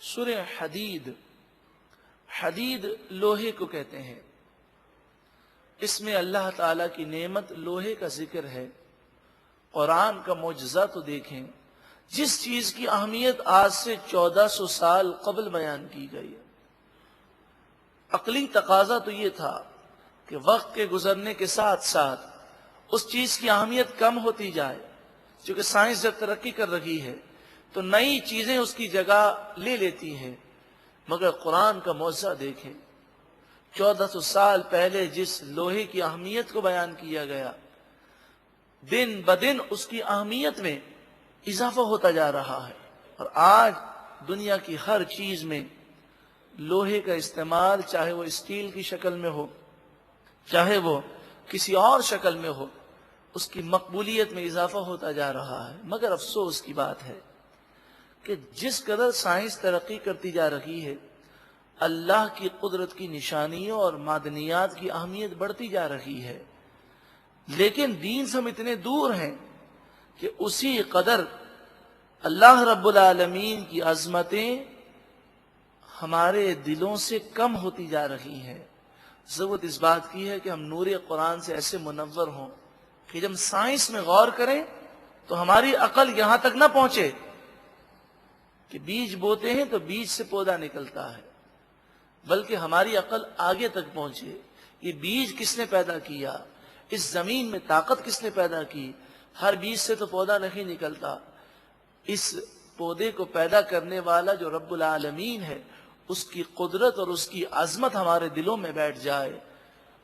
سورہ حدید، حدید لوہے کو کہتے ہیں۔ اس میں اللہ تعالی کی نعمت لوہے کا ذکر ہے۔ قرآن کا معجزہ تو دیکھیں، جس چیز کی اہمیت آج سے 1400 سال قبل بیان کی گئی ہے۔ عقلی تقاضا تو یہ تھا کہ وقت کے گزرنے کے ساتھ ساتھ اس چیز کی اہمیت کم ہوتی جائے، چونکہ سائنس جب ترقی کر رہی ہے تو نئی چیزیں اس کی جگہ لے لیتی ہیں۔ مگر قرآن کا معجزہ دیکھیں، 1400 سال پہلے جس لوہے کی اہمیت کو بیان کیا گیا، دن بدن اس کی اہمیت میں اضافہ ہوتا جا رہا ہے، اور آج دنیا کی ہر چیز میں لوہے کا استعمال، چاہے وہ اسٹیل کی شکل میں ہو، چاہے وہ کسی اور شکل میں ہو، اس کی مقبولیت میں اضافہ ہوتا جا رہا ہے۔ مگر افسوس کی بات ہے کہ جس قدر سائنس ترقی کرتی جا رہی ہے، اللہ کی قدرت کی نشانیوں اور معدنیات کی اہمیت بڑھتی جا رہی ہے، لیکن دین سے ہم اتنے دور ہیں کہ اسی قدر اللہ رب العالمین کی عظمتیں ہمارے دلوں سے کم ہوتی جا رہی ہیں۔ ضرورت اس بات کی ہے کہ ہم نور قرآن سے ایسے منور ہوں کہ جب سائنس میں غور کریں تو ہماری عقل یہاں تک نہ پہنچے کہ بیج بوتے ہیں تو بیج سے پودا نکلتا ہے، بلکہ ہماری عقل آگے تک پہنچے، یہ بیج کس نے پیدا کیا، اس زمین میں طاقت کس نے پیدا کی، ہر بیج سے تو پودا نہیں نکلتا، اس پودے کو پیدا کرنے والا جو رب العالمین ہے، اس کی قدرت اور اس کی عظمت ہمارے دلوں میں بیٹھ جائے،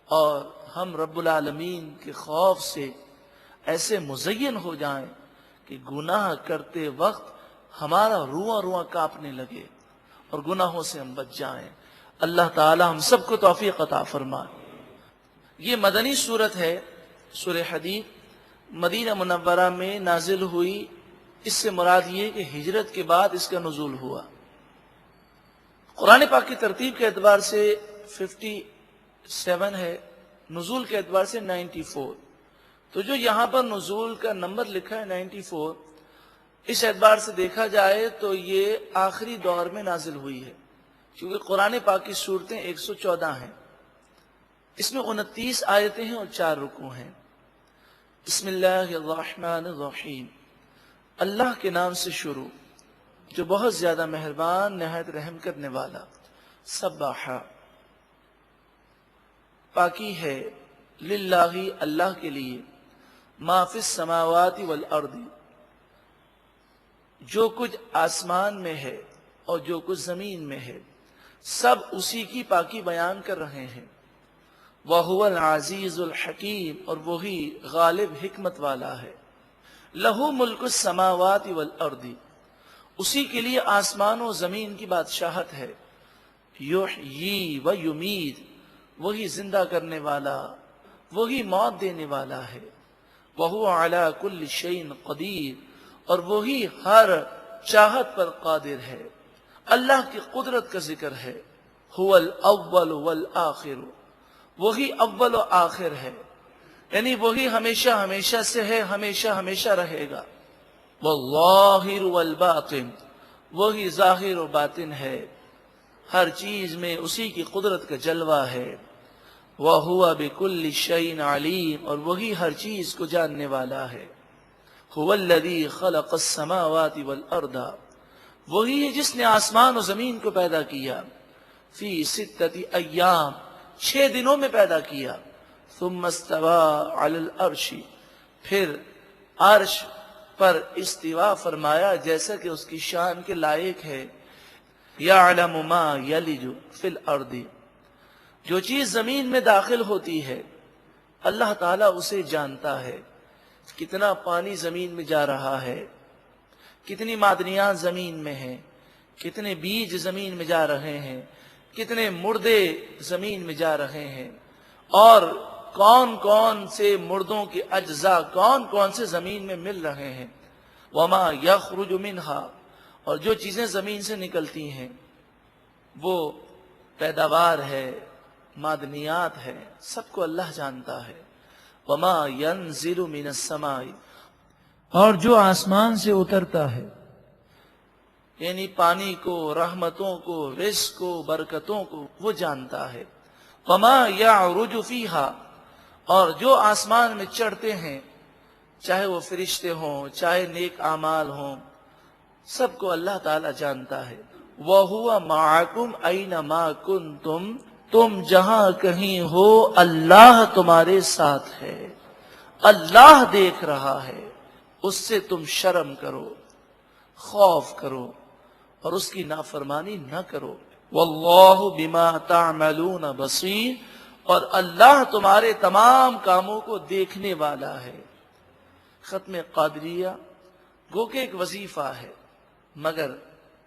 اور ہم رب العالمین کے خوف سے ایسے مزین ہو جائیں کہ گناہ کرتے وقت ہمارا رواں رواں کانپنے لگے اور گناہوں سے ہم بچ جائیں۔ اللہ تعالی ہم سب کو توفیق عطا فرمائے۔ یہ مدنی سورت ہے، سورہ حدید مدینہ منورہ میں نازل ہوئی۔ اس سے مراد یہ کہ ہجرت کے بعد اس کا نزول ہوا۔ قرآن پاک کی ترتیب کے اعتبار سے 57 ہے، نزول کے اعتبار سے 94۔ تو جو یہاں پر نزول کا نمبر لکھا ہے 94، اس اعتبار سے دیکھا جائے تو یہ آخری دور میں نازل ہوئی ہے، کیونکہ قرآن پاک کی سورتیں 114 ہیں۔ اس میں 29 آیتیں ہیں اور 4 رکوع ہیں۔ بسم اللہ الرحمن الرحیم، اللہ کے نام سے شروع جو بہت زیادہ مہربان نہایت رحم کرنے والا۔ سبح، پاکی ہے، للہ اللہ کے لیے، ما فی السماوات والارض، جو کچھ آسمان میں ہے اور جو کچھ زمین میں ہے، سب اسی کی پاکی بیان کر رہے ہیں۔ وَهُوَ الْعَزِيزُ الْحَكِيمُ، اور وہی غالب حکمت والا ہے۔ لَهُ مُلْكُ السَّمَاوَاتِ وَالْأَرْضِ، اسی کے لیے آسمان و زمین کی بادشاہت ہے۔ یحیی و یمیت، وہی زندہ کرنے والا، وہی موت دینے والا ہے۔ وَهُوَ عَلَى كُلِّ شَيْءٍ قَدِيرٌ، اور وہی ہر چاہت پر قادر ہے۔ اللہ کی قدرت کا ذکر ہے۔ هُوَ الْأَوَّلُ وَالْآخِرُ، وہی اول و آخر ہے، یعنی وہی ہمیشہ ہمیشہ سے ہے، ہمیشہ ہمیشہ رہے گا۔ والظاہر والباطن، وہی ظاہر و باطن ہے، ہر چیز میں اسی کی قدرت کا جلوہ ہے۔ وَهُوَ بِكُلِّ شَيْءٍ عَلِيمٌ، اور وہی ہر چیز کو جاننے والا ہے۔ هُوَ الَّذِي خَلَقَ السَّمَاوَاتِ وَالْأَرْضَ، وہی ہے جس نے آسمان و زمین کو پیدا کیا۔ فِي 6 أَيَّامٍ، 6 دنوں میں پیدا کیا۔ ثُمَّ اسْتَوَىٰ عَلَى الْعَرْشِ، پھر عرش پر استوا فرمایا جیسا کہ اس کی شان کے لائق ہے۔ یعلم ما یلج فی الارض، جو چیز زمین میں داخل ہوتی ہے اللہ تعالیٰ اسے جانتا ہے۔ کتنا پانی زمین میں جا رہا ہے، کتنی معدنیات زمین میں ہیں، کتنے بیج زمین میں جا رہے ہیں، کتنے مردے زمین میں جا رہے ہیں، اور کون کون سے مردوں کے اجزاء کون کون سے زمین میں مل رہے ہیں۔ وما یخرج منہا، اور جو چیزیں زمین سے نکلتی ہیں وہ پیداوار ہے، معدنیات ہے، سب کو اللہ جانتا ہے۔ وما ينزل من السماء، اور جو آسمان سے اترتا ہے، یعنی پانی کو، رحمتوں کو، رزق کو، برکتوں کو وہ جانتا ہے۔ وما یعرج فیہا، اور جو آسمان میں چڑھتے ہیں، چاہے وہ فرشتے ہوں، چاہے نیک اعمال ہوں، سب کو اللہ تعالی جانتا ہے۔ وَهُوَ مَعَكُمْ أَيْنَمَا كُنْتُمْ، تم جہاں کہیں ہو اللہ تمہارے ساتھ ہے، اللہ دیکھ رہا ہے، اس سے تم شرم کرو، خوف کرو اور اس کی نافرمانی نہ کرو۔ واللہ بما تعملون بصیر، اور اللہ تمہارے تمام کاموں کو دیکھنے والا ہے۔ ختم قادریہ گو کہ ایک وظیفہ ہے، مگر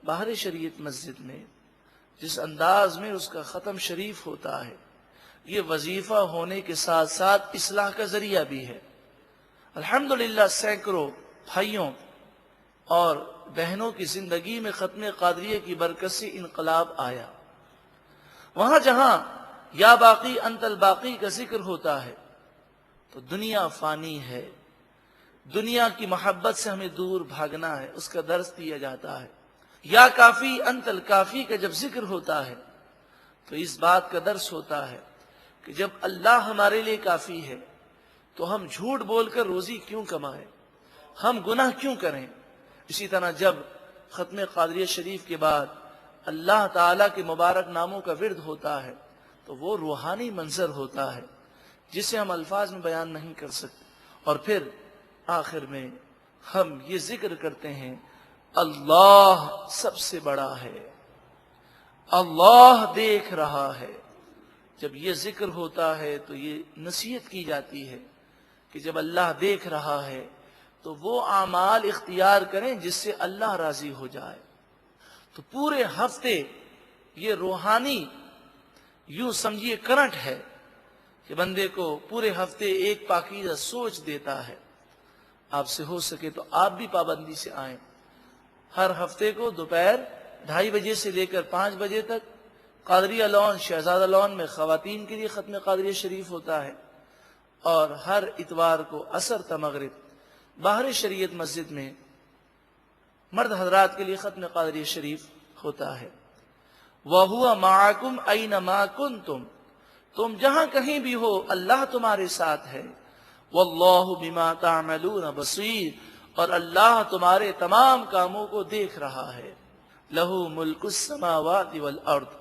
باہر شریعت مسجد میں جس انداز میں اس کا ختم شریف ہوتا ہے، یہ وظیفہ ہونے کے ساتھ ساتھ اصلاح کا ذریعہ بھی ہے۔ الحمدللہ سینکڑوں بھائیوں اور بہنوں کی زندگی میں ختم قادریہ کی برکت سے انقلاب آیا۔ وہاں جہاں یا باقی انت الباقی کا ذکر ہوتا ہے تو دنیا فانی ہے، دنیا کی محبت سے ہمیں دور بھاگنا ہے، اس کا درس دیا جاتا ہے۔ یا کافی انت الکافی کا جب ذکر ہوتا ہے تو اس بات کا درس ہوتا ہے کہ جب اللہ ہمارے لیے کافی ہے تو ہم جھوٹ بول کر روزی کیوں کمائیں، ہم گناہ کیوں کریں۔ اسی طرح جب ختم قادریہ شریف کے بعد اللہ تعالیٰ کے مبارک ناموں کا ورد ہوتا ہے تو وہ روحانی منظر ہوتا ہے جسے ہم الفاظ میں بیان نہیں کر سکتے۔ اور پھر آخر میں ہم یہ ذکر کرتے ہیں اللہ سب سے بڑا ہے، اللہ دیکھ رہا ہے۔ جب یہ ذکر ہوتا ہے تو یہ نصیحت کی جاتی ہے کہ جب اللہ دیکھ رہا ہے تو وہ اعمال اختیار کریں جس سے اللہ راضی ہو جائے۔ تو پورے ہفتے یہ روحانی یوں سمجھیے کرنٹ ہے کہ بندے کو پورے ہفتے ایک پاکیزہ سوچ دیتا ہے۔ آپ سے ہو سکے تو آپ بھی پابندی سے آئیں۔ ہر ہفتے کو دوپہر 2:30 بجے سے لے کر 5 بجے تک قادریہ لان شہزادہ لان میں خواتین کے لیے ختم قادریہ شریف ہوتا ہے، اور ہر اتوار کو عصر تا مغرب باہر شریعت مسجد میں مرد حضرات کے لیے ختم قادریہ شریف ہوتا ہے۔ وَهُوَ مَعَكُمْ أَيْنَمَا كُنْتُمْ، تم جہاں کہیں بھی ہو اللہ تمہارے ساتھ ہے۔ وَاللَّهُ بِمَا تَعْمَلُونَ بَصِيرٌ، اور اللہ تمہارے تمام کاموں کو دیکھ رہا ہے۔ لَهُ مُلْكُ السَّمَاوَاتِ وَالْأَرْضِ،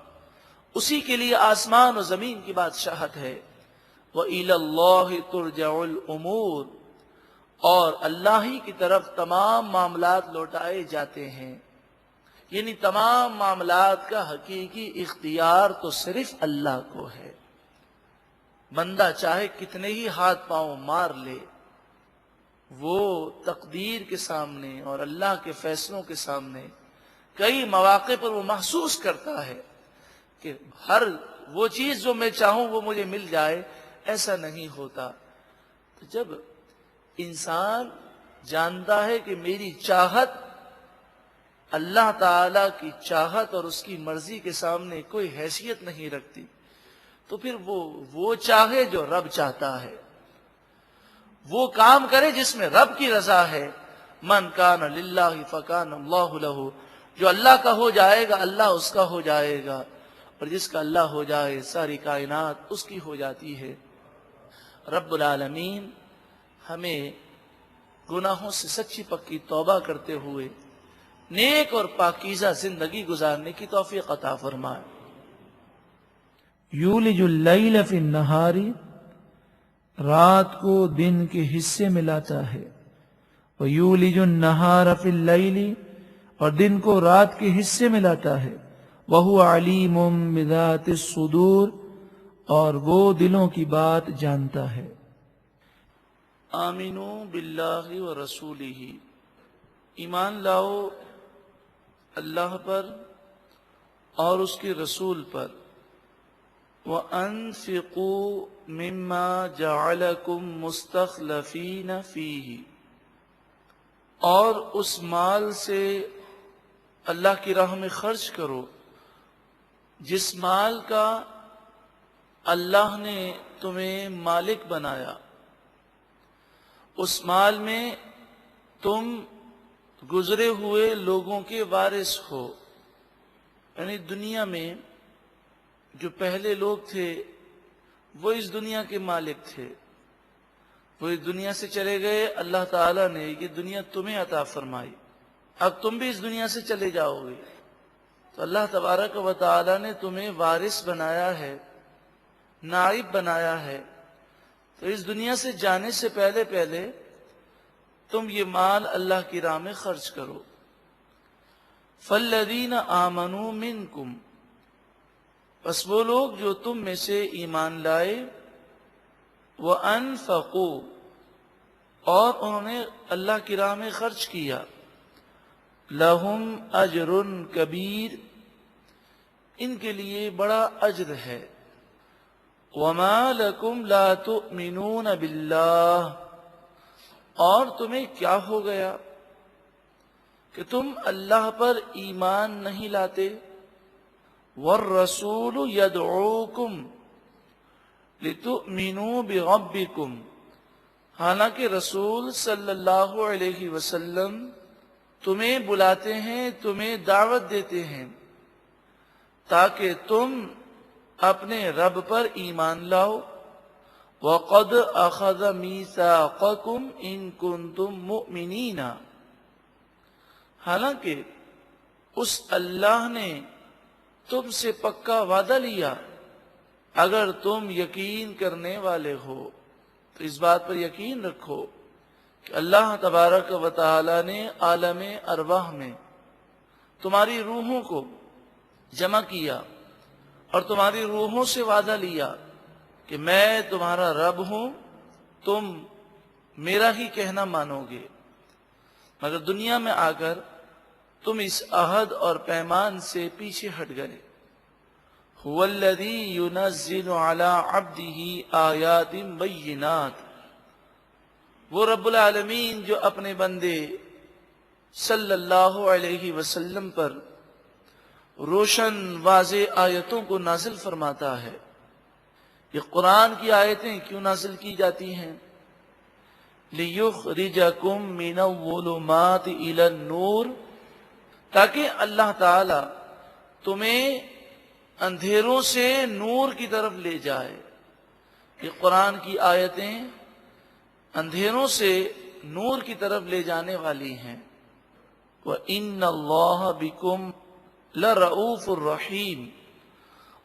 اسی کے لیے آسمان و زمین کی بادشاہت ہے۔ وَإِلَى اللَّهِ تُرْجَعُ الْأُمُورُ، اور اللہ ہی کی طرف تمام معاملات لوٹائے جاتے ہیں، یعنی تمام معاملات کا حقیقی اختیار تو صرف اللہ کو ہے۔ بندہ چاہے کتنے ہی ہاتھ پاؤں مار لے، وہ تقدیر کے سامنے اور اللہ کے فیصلوں کے سامنے کئی مواقع پر وہ محسوس کرتا ہے کہ ہر وہ چیز جو میں چاہوں وہ مجھے مل جائے، ایسا نہیں ہوتا۔ تو جب انسان جانتا ہے کہ میری چاہت اللہ تعالی کی چاہت اور اس کی مرضی کے سامنے کوئی حیثیت نہیں رکھتی، تو پھر وہ چاہے جو رب چاہتا ہے، وہ کام کرے جس میں رب کی رضا ہے۔ من کان للہ فکان اللہ لہ، جو اللہ کا ہو جائے گا اللہ اس کا ہو جائے گا، اور جس کا اللہ ہو جائے ساری کائنات اس کی ہو جاتی ہے۔ رب العالمین ہمیں گناہوں سے سچی پکی توبہ کرتے ہوئے نیک اور پاکیزہ زندگی گزارنے کی توفیق عطا فرمائے۔ یولج اللیل فی النہار، رات کو دن کے حصے میں لاتا ہے، ویولج النہار فی اللیل، اور دن کو رات کے حصے میں لاتا ہے، وہو علیم بذات الصدور، اور وہ دلوں کی بات جانتا ہے۔ آمینو باللہ و رسولہ، ایمان لاؤ اللہ پر اور اس کے رسول پر۔ وَأَنفِقُوا مِمَّا جَعَلَكُمْ مُسْتَخْلَفِينَ فِيهِ، اور اس مال سے اللہ کی راہ میں خرچ کرو جس مال کا اللہ نے تمہیں مالک بنایا۔ اس مال میں تم گزرے ہوئے لوگوں کے وارث ہو. یعنی دنیا میں جو پہلے لوگ تھے وہ اس دنیا کے مالک تھے، وہ اس دنیا سے چلے گئے، اللہ تعالیٰ نے یہ دنیا تمہیں عطا فرمائی، اب تم بھی اس دنیا سے چلے جاؤ گے، تو اللہ تبارک و تعالیٰ نے تمہیں وارث بنایا ہے، نائب بنایا ہے. تو اس دنیا سے جانے سے پہلے تم یہ مال اللہ کی راہ میں خرچ کرو. فَالَّذِينَ آمَنُوا مِنْكُمْ، بس وہ لوگ جو تم میں سے ایمان لائے، وَأَنفَقُوا، اور انہوں نے اللہ کی راہ میں خرچ کیا، لَهُمْ أَجْرٌ كَبِيرٌ، ان کے لیے بڑا اجر ہے. وَمَا لَكُمْ لَا تُؤْمِنُونَ بِاللَّهِ، اور تمہیں کیا ہو گیا کہ تم اللہ پر ایمان نہیں لاتے. وَالرَّسُولُ يَدْعُوكُمْ لِتُؤْمِنُوا بِرَبِّكُمْ، حالانکہ رسول صلی اللہ علیہ وسلم تمہیں بلاتے ہیں، تمہیں دعوت دیتے ہیں تاکہ تم اپنے رب پر ایمان لاؤ. وَقَدْ أَخَذَ مِيثَاقَكُمْ إِن كُنتُم مُؤْمِنِينَ، حالانکہ اس اللہ نے تم سے پکا وعدہ لیا اگر تم یقین کرنے والے ہو. تو اس بات پر یقین رکھو کہ اللہ تبارک و تعالی نے عالم ارواح میں تمہاری روحوں کو جمع کیا اور تمہاری روحوں سے وعدہ لیا کہ میں تمہارا رب ہوں، تم میرا ہی کہنا مانو گے. مگر دنیا میں آ کر تم اس عہد اور پیمان سے پیچھے ہٹ گئے. هو الذی ينزل على عبده آیات بینات، وہ رب العالمین جو اپنے بندے صلی اللہ علیہ وسلم پر روشن واضح آیتوں کو نازل فرماتا ہے. یہ قرآن کی آیتیں کیوں نازل کی جاتی ہیں؟ لِيُخْرِجَكُم مِّنَ الظُّلُمَاتِ إِلَى النُّورِ، تاکہ اللہ تعالی تمہیں اندھیروں سے نور کی طرف لے جائے. یہ قرآن کی آیتیں اندھیروں سے نور کی طرف لے جانے والی ہیں. وَإِنَّ اللَّهَ بِكُمْ لَرَؤُوفٌ الرَّحِيمٌ،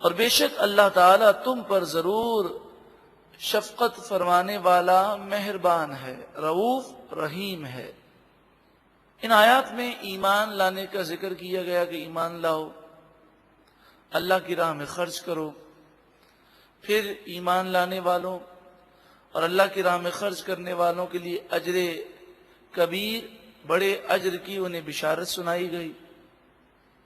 اور بے شک اللہ تعالیٰ تم پر ضرور شفقت فرمانے والا مہربان ہے، رؤوف رحیم ہے. ان آیات میں ایمان لانے کا ذکر کیا گیا کہ ایمان لاؤ، اللہ کی راہ میں خرچ کرو. پھر ایمان لانے والوں اور اللہ کی راہ میں خرچ کرنے والوں کے لیے اجر کبیر، بڑے اجر کی انہیں بشارت سنائی گئی.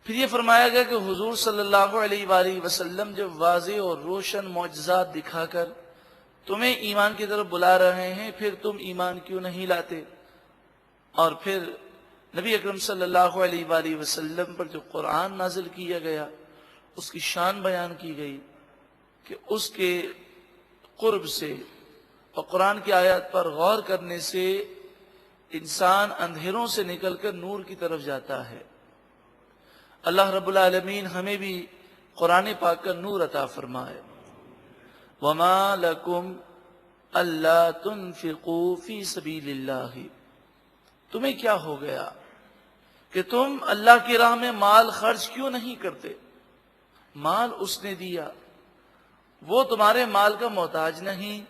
پھر یہ فرمایا گیا کہ حضور صلی اللہ علیہ وآلہ وسلم جب واضح اور روشن معجزات دکھا کر تمہیں ایمان کی طرف بلا رہے ہیں، پھر تم ایمان کیوں نہیں لاتے؟ اور پھر نبی اکرم صلی اللہ علیہ وآلہ وسلم پر جو قرآن نازل کیا گیا اس کی شان بیان کی گئی کہ اس کے قرب سے اور قرآن کی آیات پر غور کرنے سے انسان اندھیروں سے نکل کر نور کی طرف جاتا ہے. اللہ رب العالمین ہمیں بھی قرآن پاک کا نور عطا فرمائے. وَمَا لَكُمْ أَلَّا تُنْفِقُوا فِي سَبِيلِ اللَّهِ، تمہیں کیا ہو گیا کہ تم اللہ کی راہ میں مال خرچ کیوں نہیں کرتے؟ مال اس نے دیا، وہ تمہارے مال کا محتاج نہیں،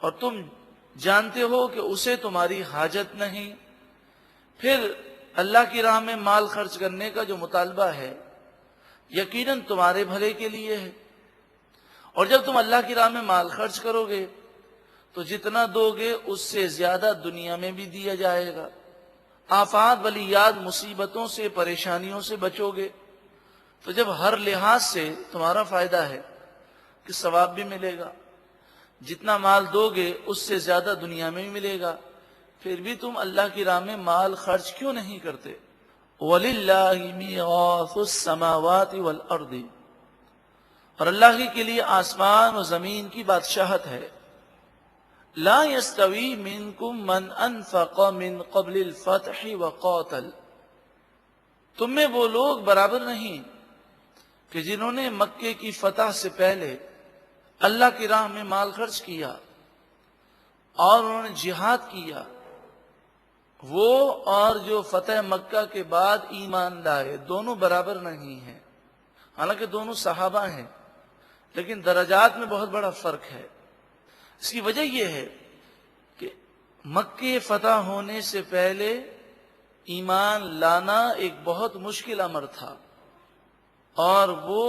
اور تم جانتے ہو کہ اسے تمہاری حاجت نہیں. پھر اللہ کی راہ میں مال خرچ کرنے کا جو مطالبہ ہے یقیناً تمہارے بھلے کے لیے ہے. اور جب تم اللہ کی راہ میں مال خرچ کرو گے تو جتنا دو گے اس سے زیادہ دنیا میں بھی دیا جائے گا. آفات، بلیات، مصیبتوں سے، پریشانیوں سے بچو گے تو جب ہر لحاظ سے تمہارا فائدہ ہے کہ ثواب بھی ملے گا، جتنا مال دو گے اس سے زیادہ دنیا میں بھی ملے گا. پھر بھی تم اللہ کی راہ میں مال خرچ کیوں نہیں کرتے؟ وَلِلَّهِ مِيرَاثُ السَّمَاوَاتِ وَالْأَرْضِ، اور اللہ ہی کے لیے آسمان و زمین کی بادشاہت ہے. لا يستوی منکم من انفق من قبل الفتح وقاتل، تم میں وہ لوگ برابر نہیں کہ جنہوں نے مکے کی فتح سے پہلے اللہ کی راہ میں مال خرچ کیا اور انہوں نے جہاد کیا، وہ اور جو فتح مکہ کے بعد ایمان لائے دونوں برابر نہیں ہیں۔ حالانکہ دونوں صحابہ ہیں لیکن درجات میں بہت بڑا فرق ہے۔ اس کی وجہ یہ ہے کہ مکے فتح ہونے سے پہلے ایمان لانا ایک بہت مشکل امر تھا، اور وہ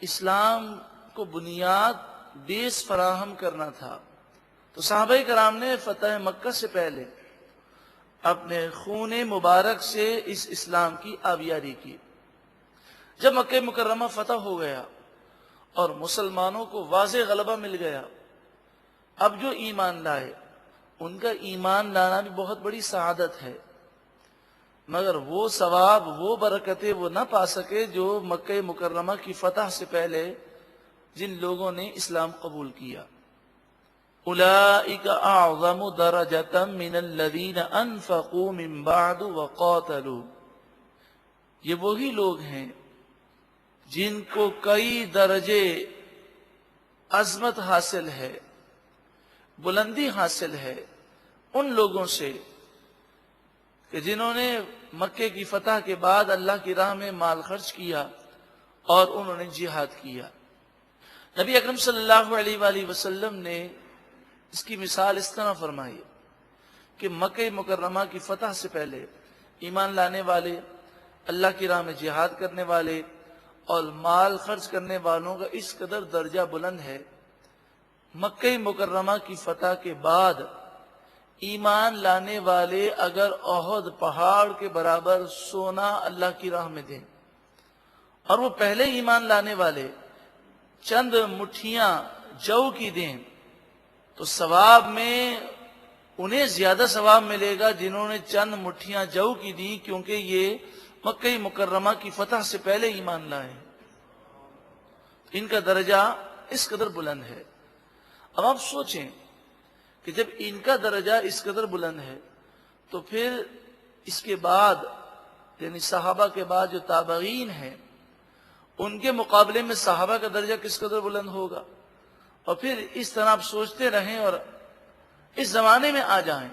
اسلام کو بنیاد بیس فراہم کرنا تھا۔ تو صحابہ کرام نے فتح مکہ سے پہلے اپنے خون مبارک سے اس اسلام کی آبیاری کی۔ جب مکہ مکرمہ فتح ہو گیا اور مسلمانوں کو واضح غلبہ مل گیا، اب جو ایمان لائے ان کا ایمان لانا بھی بہت بڑی سعادت ہے، مگر وہ ثواب وہ برکتیں وہ نہ پا سکے جو مکہ مکرمہ کی فتح سے پہلے جن لوگوں نے اسلام قبول کیا۔ اولئک اعظم درجۃ من الذین انفقوا من بعد وقاتلوا، یہ وہی لوگ ہیں جن کو کئی درجے عظمت حاصل ہے، بلندی حاصل ہے ان لوگوں سے کہ جنہوں نے مکے کی فتح کے بعد اللہ کی راہ میں مال خرچ کیا اور انہوں نے جہاد کیا۔ نبی اکرم صلی اللہ علیہ وآلہ وسلم نے اس کی مثال اس طرح فرمائی کہ مکہ مکرمہ کی فتح سے پہلے ایمان لانے والے، اللہ کی راہ میں جہاد کرنے والے اور مال خرچ کرنے والوں کا اس قدر درجہ بلند ہے، مکہ مکرمہ کی فتح کے بعد ایمان لانے والے اگر احد پہاڑ کے برابر سونا اللہ کی راہ میں دیں اور وہ پہلے ایمان لانے والے چند مٹھیاں جو کی دیں تو ثواب میں انہیں زیادہ ثواب ملے گا جنہوں نے چند مٹھیاں جو کی دیں، کیونکہ یہ مکہ مکرمہ کی فتح سے پہلے ایمان لائے، ان کا درجہ اس قدر بلند ہے۔ اب آپ سوچیں کہ جب ان کا درجہ اس قدر بلند ہے تو پھر اس کے بعد یعنی صحابہ کے بعد جو تابعین ہیں ان کے مقابلے میں صحابہ کا درجہ کس قدر بلند ہوگا، اور پھر اس طرح آپ سوچتے رہیں اور اس زمانے میں آ جائیں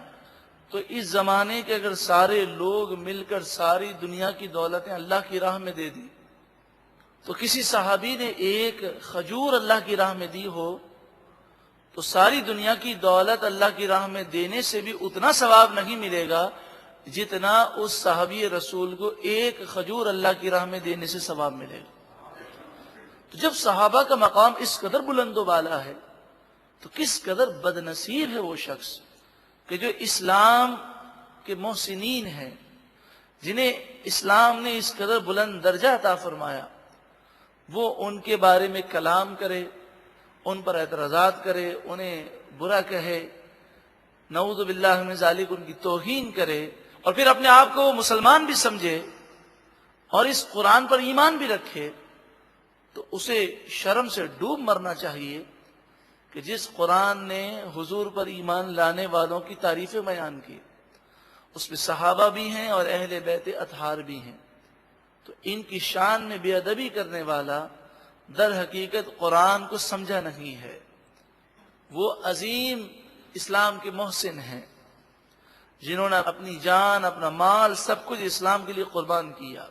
تو اس زمانے کے اگر سارے لوگ مل کر ساری دنیا کی دولتیں اللہ کی راہ میں دے دی تو کسی صحابی نے ایک کھجور اللہ کی راہ میں دی ہو تو ساری دنیا کی دولت اللہ کی راہ میں دینے سے بھی اتنا ثواب نہیں ملے گا جتنا اس صحابی رسول کو ایک کھجور اللہ کی راہ میں دینے سے ثواب ملے گا۔ تو جب صحابہ کا مقام اس قدر بلند و بالا ہے تو کس قدر بد نصیب ہے وہ شخص کہ جو اسلام کے محسنین ہیں، جنہیں اسلام نے اس قدر بلند درجہ عطا فرمایا، وہ ان کے بارے میں کلام کرے، ان پر اعتراضات کرے، انہیں برا کہے، نعوذ باللہ من ذالک ان کی توہین کرے، اور پھر اپنے آپ کو مسلمان بھی سمجھے اور اس قرآن پر ایمان بھی رکھے، تو اسے شرم سے ڈوب مرنا چاہیے کہ جس قرآن نے حضور پر ایمان لانے والوں کی تعریفیں بیان کی اس میں صحابہ بھی ہیں اور اہل بیت اطہار بھی ہیں، تو ان کی شان میں بے ادبی کرنے والا در حقیقت قرآن کو سمجھا نہیں ہے۔ وہ عظیم اسلام کے محسن ہیں جنہوں نے اپنی جان، اپنا مال، سب کچھ اسلام کے لیے قربان کیا۔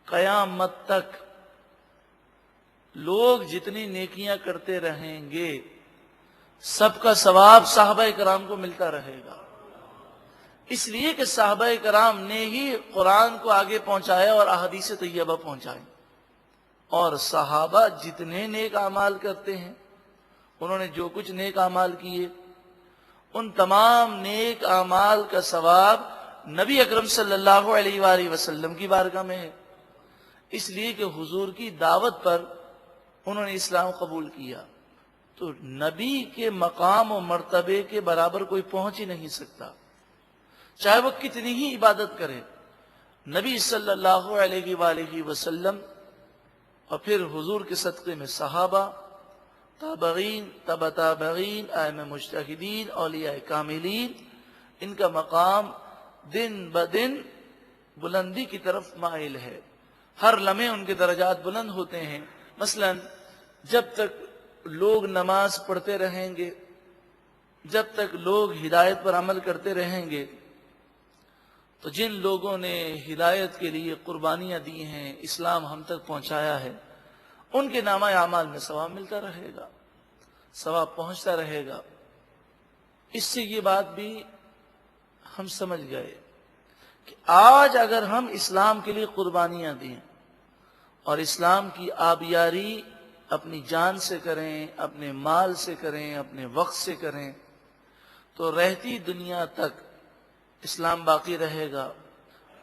قیامت تک لوگ جتنی نیکیاں کرتے رہیں گے سب کا ثواب صحابہ کرام کو ملتا رہے گا، اس لیے کہ صحابہ کرام نے ہی قرآن کو آگے پہنچایا اور احادیث طیبہ پہنچائی، اور صحابہ جتنے نیک اعمال کرتے ہیں، انہوں نے جو کچھ نیک اعمال کیے، ان تمام نیک اعمال کا ثواب نبی اکرم صلی اللہ علیہ وآلہ وسلم کی بارگاہ میں ہے، اس لیے کہ حضور کی دعوت پر انہوں نے اسلام قبول کیا۔ تو نبی کے مقام و مرتبے کے برابر کوئی پہنچ ہی نہیں سکتا، چاہے وہ کتنی ہی عبادت کرے۔ نبی صلی اللہ علیہ وآلہ وسلم اور پھر حضور کے صدقے میں صحابہ تابعین، تبع تابعین، ائمہ مجتہدین، اولیاء کاملین، ان کا مقام دن بدن بلندی کی طرف مائل ہے. ہر لمحے ان کے درجات بلند ہوتے ہیں. مثلا جب تک لوگ نماز پڑھتے رہیں گے، جب تک لوگ ہدایت پر عمل کرتے رہیں گے، تو جن لوگوں نے ہدایت کے لیے قربانیاں دی ہیں، اسلام ہم تک پہنچایا ہے، ان کے نامہ اعمال میں ثواب ملتا رہے گا، ثواب پہنچتا رہے گا. اس سے یہ بات بھی ہم سمجھ گئے کہ آج اگر ہم اسلام کے لیے قربانیاں دیں اور اسلام کی آبیاری اپنی جان سے کریں، اپنے مال سے کریں، اپنے وقت سے کریں، تو رہتی دنیا تک اسلام باقی رہے گا.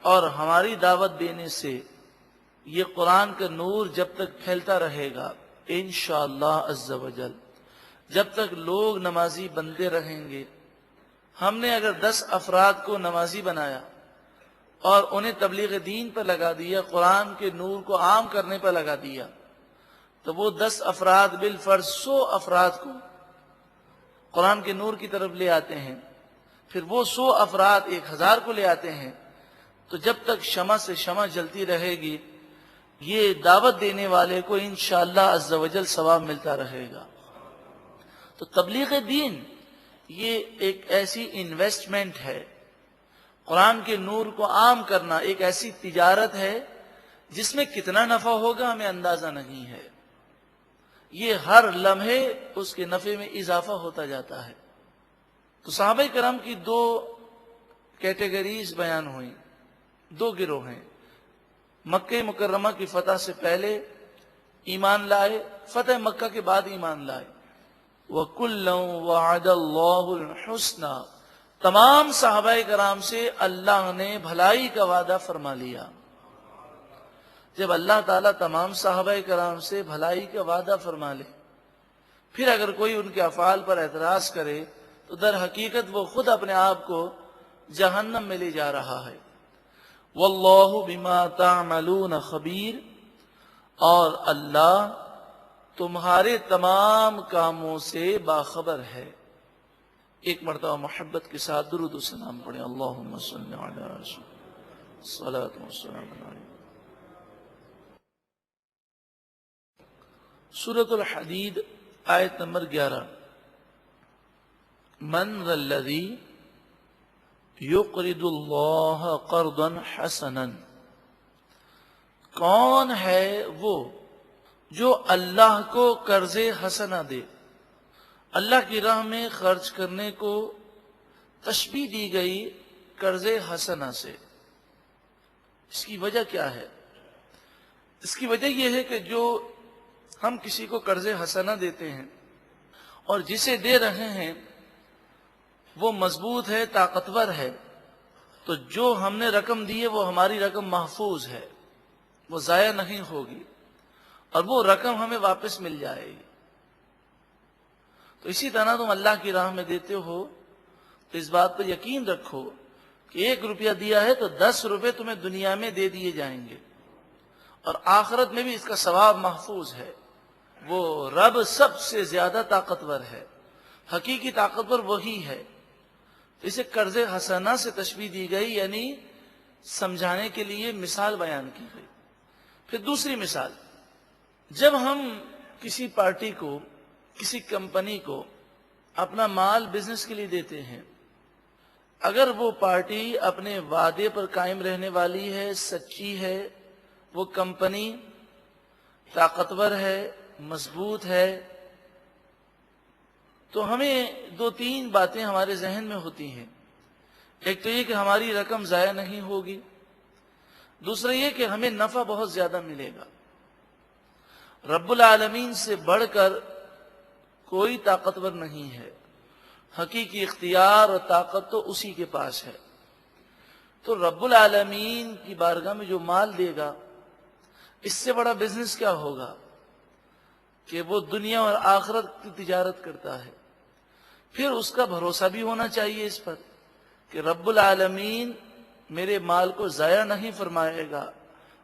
اور ہماری دعوت دینے سے یہ قرآن کا نور جب تک پھیلتا رہے گا انشاءاللہ عز و جل، جب تک لوگ نمازی بنتے رہیں گے. ہم نے اگر 10 افراد کو نمازی بنایا اور انہیں تبلیغ دین پر لگا دیا، قرآن کے نور کو عام کرنے پر لگا دیا، تو وہ 10 افراد بالفرض 100 افراد کو قرآن کے نور کی طرف لے آتے ہیں. پھر وہ 100 افراد 1000 کو لے آتے ہیں. تو جب تک شمع سے شمع جلتی رہے گی، یہ دعوت دینے والے کو انشاءاللہ عز و جل ثواب ملتا رہے گا. تو تبلیغ دین یہ ایک ایسی انویسٹمنٹ ہے، قرآن کے نور کو عام کرنا ایک ایسی تجارت ہے جس میں کتنا نفع ہوگا ہمیں اندازہ نہیں ہے. یہ ہر لمحے اس کے نفع میں اضافہ ہوتا جاتا ہے. تو صحابہ کرام کی 2 کیٹیگریز بیان ہوئیں، 2 گروہ ہیں. مکہ مکرمہ کی فتح سے پہلے ایمان لائے، فتح مکہ کے بعد ایمان لائے. وَكُلًّا وَعَدَ اللَّهُ الْحُسْنَى، تمام صحابہ کرام سے اللہ نے بھلائی کا وعدہ فرما لیا. جب اللہ تعالیٰ تمام صحابہ کرام سے بھلائی کا وعدہ فرما لے، پھر اگر کوئی ان کے افعال پر اعتراض کرے تو در حقیقت وہ خود اپنے آپ کو جہنم میں لے جا رہا ہے. وَاللَّهُ بِمَا تَعْمَلُونَ خَبِيرٌ، اور اللہ تمہارے تمام کاموں سے باخبر ہے. ایک مرتبہ محبت کے ساتھ درود و سلام پڑھیں. اللہم صلی علی رسول الصلاۃ والسلام علیہ. سورۃ الحدید آیت نمبر 11. من ذا الذی یقرض اللہ قرضا حسنا، کون ہے وہ جو اللہ کو قرض حسنہ دے. اللہ کی راہ میں خرچ کرنے کو تشبیہ دی گئی قرض حسنہ سے. اس کی وجہ کیا ہے؟ اس کی وجہ یہ ہے کہ جو ہم کسی کو قرض حسنہ دیتے ہیں اور جسے دے رہے ہیں وہ مضبوط ہے، طاقتور ہے، تو جو ہم نے رقم دی ہے وہ ہماری رقم محفوظ ہے، وہ ضائع نہیں ہوگی اور وہ رقم ہمیں واپس مل جائے گی. تو اسی طرح تم اللہ کی راہ میں دیتے ہو تو اس بات پر یقین رکھو کہ 1 روپیہ دیا ہے تو 10 روپے تمہیں دنیا میں دے دیے جائیں گے اور آخرت میں بھی اس کا ثواب محفوظ ہے. وہ رب سب سے زیادہ طاقتور ہے، حقیقی طاقتور وہی ہے. اسے قرض حسنہ سے تشبیہ دی گئی، یعنی سمجھانے کے لیے مثال بیان کی گئی. پھر دوسری مثال، جب ہم کسی پارٹی کو، کسی کمپنی کو اپنا مال بزنس کے لیے دیتے ہیں، اگر وہ پارٹی اپنے وعدے پر قائم رہنے والی ہے، سچی ہے، وہ کمپنی طاقتور ہے، مضبوط ہے، تو ہمیں 2-3 باتیں ہمارے ذہن میں ہوتی ہیں. ایک تو یہ کہ ہماری رقم ضائع نہیں ہوگی، دوسرا یہ کہ ہمیں نفع بہت زیادہ ملے گا. رب العالمین سے بڑھ کر کوئی طاقتور نہیں ہے، حقیقی اختیار اور طاقت تو اسی کے پاس ہے. تو رب العالمین کی بارگاہ میں جو مال دے گا، اس سے بڑا بزنس کیا ہوگا کہ وہ دنیا اور آخرت کی تجارت کرتا ہے. پھر اس کا بھروسہ بھی ہونا چاہیے اس پر کہ رب العالمین میرے مال کو ضائع نہیں فرمائے گا،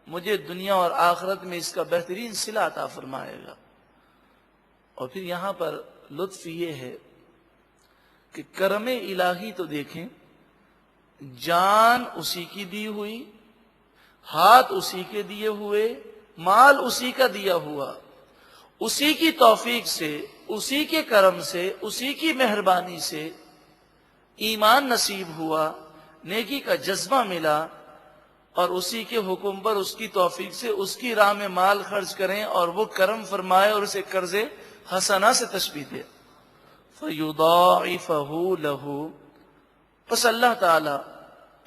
مجھے دنیا اور آخرت میں اس کا بہترین صلہ عطا فرمائے گا. اور پھر یہاں پر لطف یہ ہے کہ کرم الہی تو دیکھیں، جان اسی کی دی ہوئی، ہاتھ اسی کے دیے ہوئے، مال اسی کا دیا ہوا، اسی کی توفیق سے، اسی کے کرم سے، اسی کی مہربانی سے ایمان نصیب ہوا، نیکی کا جذبہ ملا، اور اسی کے حکم پر، اس کی توفیق سے، اس کی راہ میں مال خرچ کریں اور وہ کرم فرمائے اور اسے قرض حسنہ سے تشبیہ دے، فَيُضَاعِفَهُ لَهُ، پس اللہ تعالی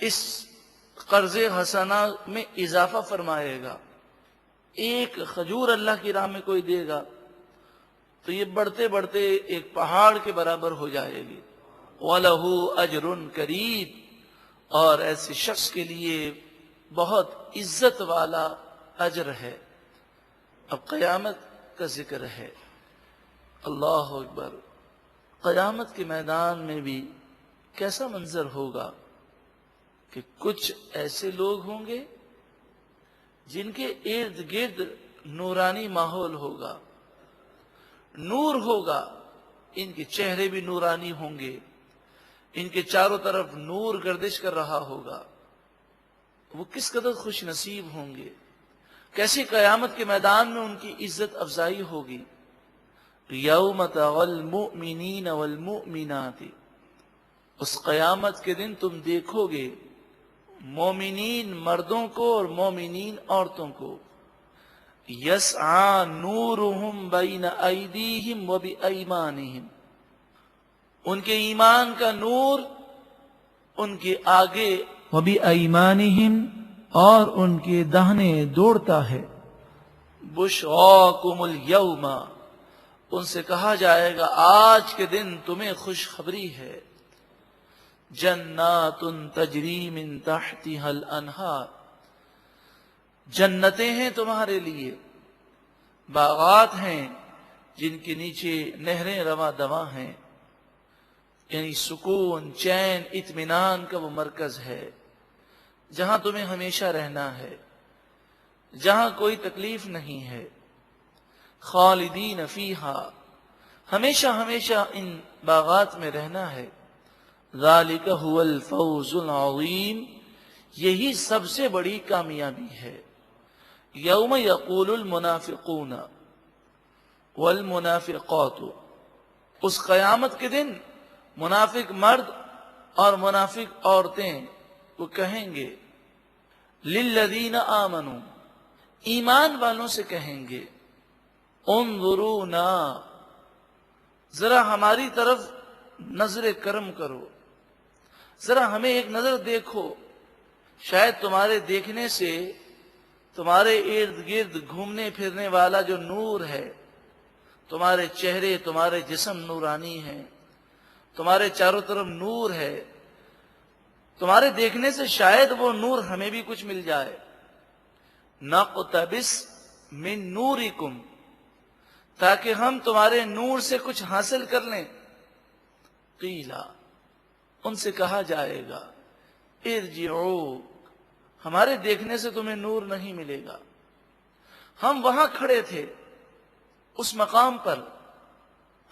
اس قرض حسنہ میں اضافہ فرمائے گا۔ ایک کھجور اللہ کی راہ میں کوئی دے گا تو یہ بڑھتے بڑھتے ایک پہاڑ کے برابر ہو جائے گی۔ وَلَهُ أَجْرٌ كَرِيمٌ، اور ایسے شخص کے لیے بہت عزت والا اجر ہے۔ اب قیامت کا ذکر ہے، اللہ اکبر، قیامت کے میدان میں بھی کیسا منظر ہوگا کہ کچھ ایسے لوگ ہوں گے جن کے ارد گرد نورانی ماحول ہوگا، نور ہوگا، ان کے چہرے بھی نورانی ہوں گے، ان کے چاروں طرف نور گردش کر رہا ہوگا۔ وہ کس قدر خوش نصیب ہوں گے، کیسی قیامت کے میدان میں ان کی عزت افزائی ہوگی۔ یوم تری المؤمنین والمؤمنات، اس قیامت کے دن تم دیکھو گے مومنین مردوں کو اور مومنین عورتوں کو، یسعی نورہم بین ایدیہم وبایمانہم، ان کے ایمان کا نور ان کے آگے، وبایمانہم، اور ان کے داہنے دوڑتا ہے۔ بشراکم الیوم، ان سے کہا جائے گا آج کے دن تمہیں خوشخبری ہے۔ جنات تجری من تحتها الانہار، جنتیں ہیں تمہارے لیے، باغات ہیں جن کے نیچے نہریں رواں دواں ہیں، یعنی سکون، چین، اطمینان کا وہ مرکز ہے جہاں تمہیں ہمیشہ رہنا ہے، جہاں کوئی تکلیف نہیں ہے۔ خالدین فیہا، ہمیشہ ہمیشہ ان باغات میں رہنا ہے۔ ذالک هو الفوز العظیم، یہی سب سے بڑی کامیابی ہے۔ یوم یقول المنافقون والمنافقات، اس قیامت کے دن منافق مرد اور منافق عورتیں وہ کہیں گے للذین آمنوا، ایمان والوں سے کہیں گے، انظرونا، ذرا ہماری طرف نظر کرم کرو، ذرا ہمیں ایک نظر دیکھو، شاید تمہارے دیکھنے سے تمہارے ارد گرد گھومنے پھرنے والا جو نور ہے، تمہارے چہرے، تمہارے جسم نورانی ہیں، تمہارے چاروں طرف نور ہے، تمہارے دیکھنے سے شاید وہ نور ہمیں بھی کچھ مل جائے۔ نقتبس من نورکم، تاکہ ہم تمہارے نور سے کچھ حاصل کر لیں۔ قیلا، ان سے کہا جائے گا ارجعوا، ہمارے دیکھنے سے تمہیں نور نہیں ملے گا، ہم وہاں کھڑے تھے اس مقام پر،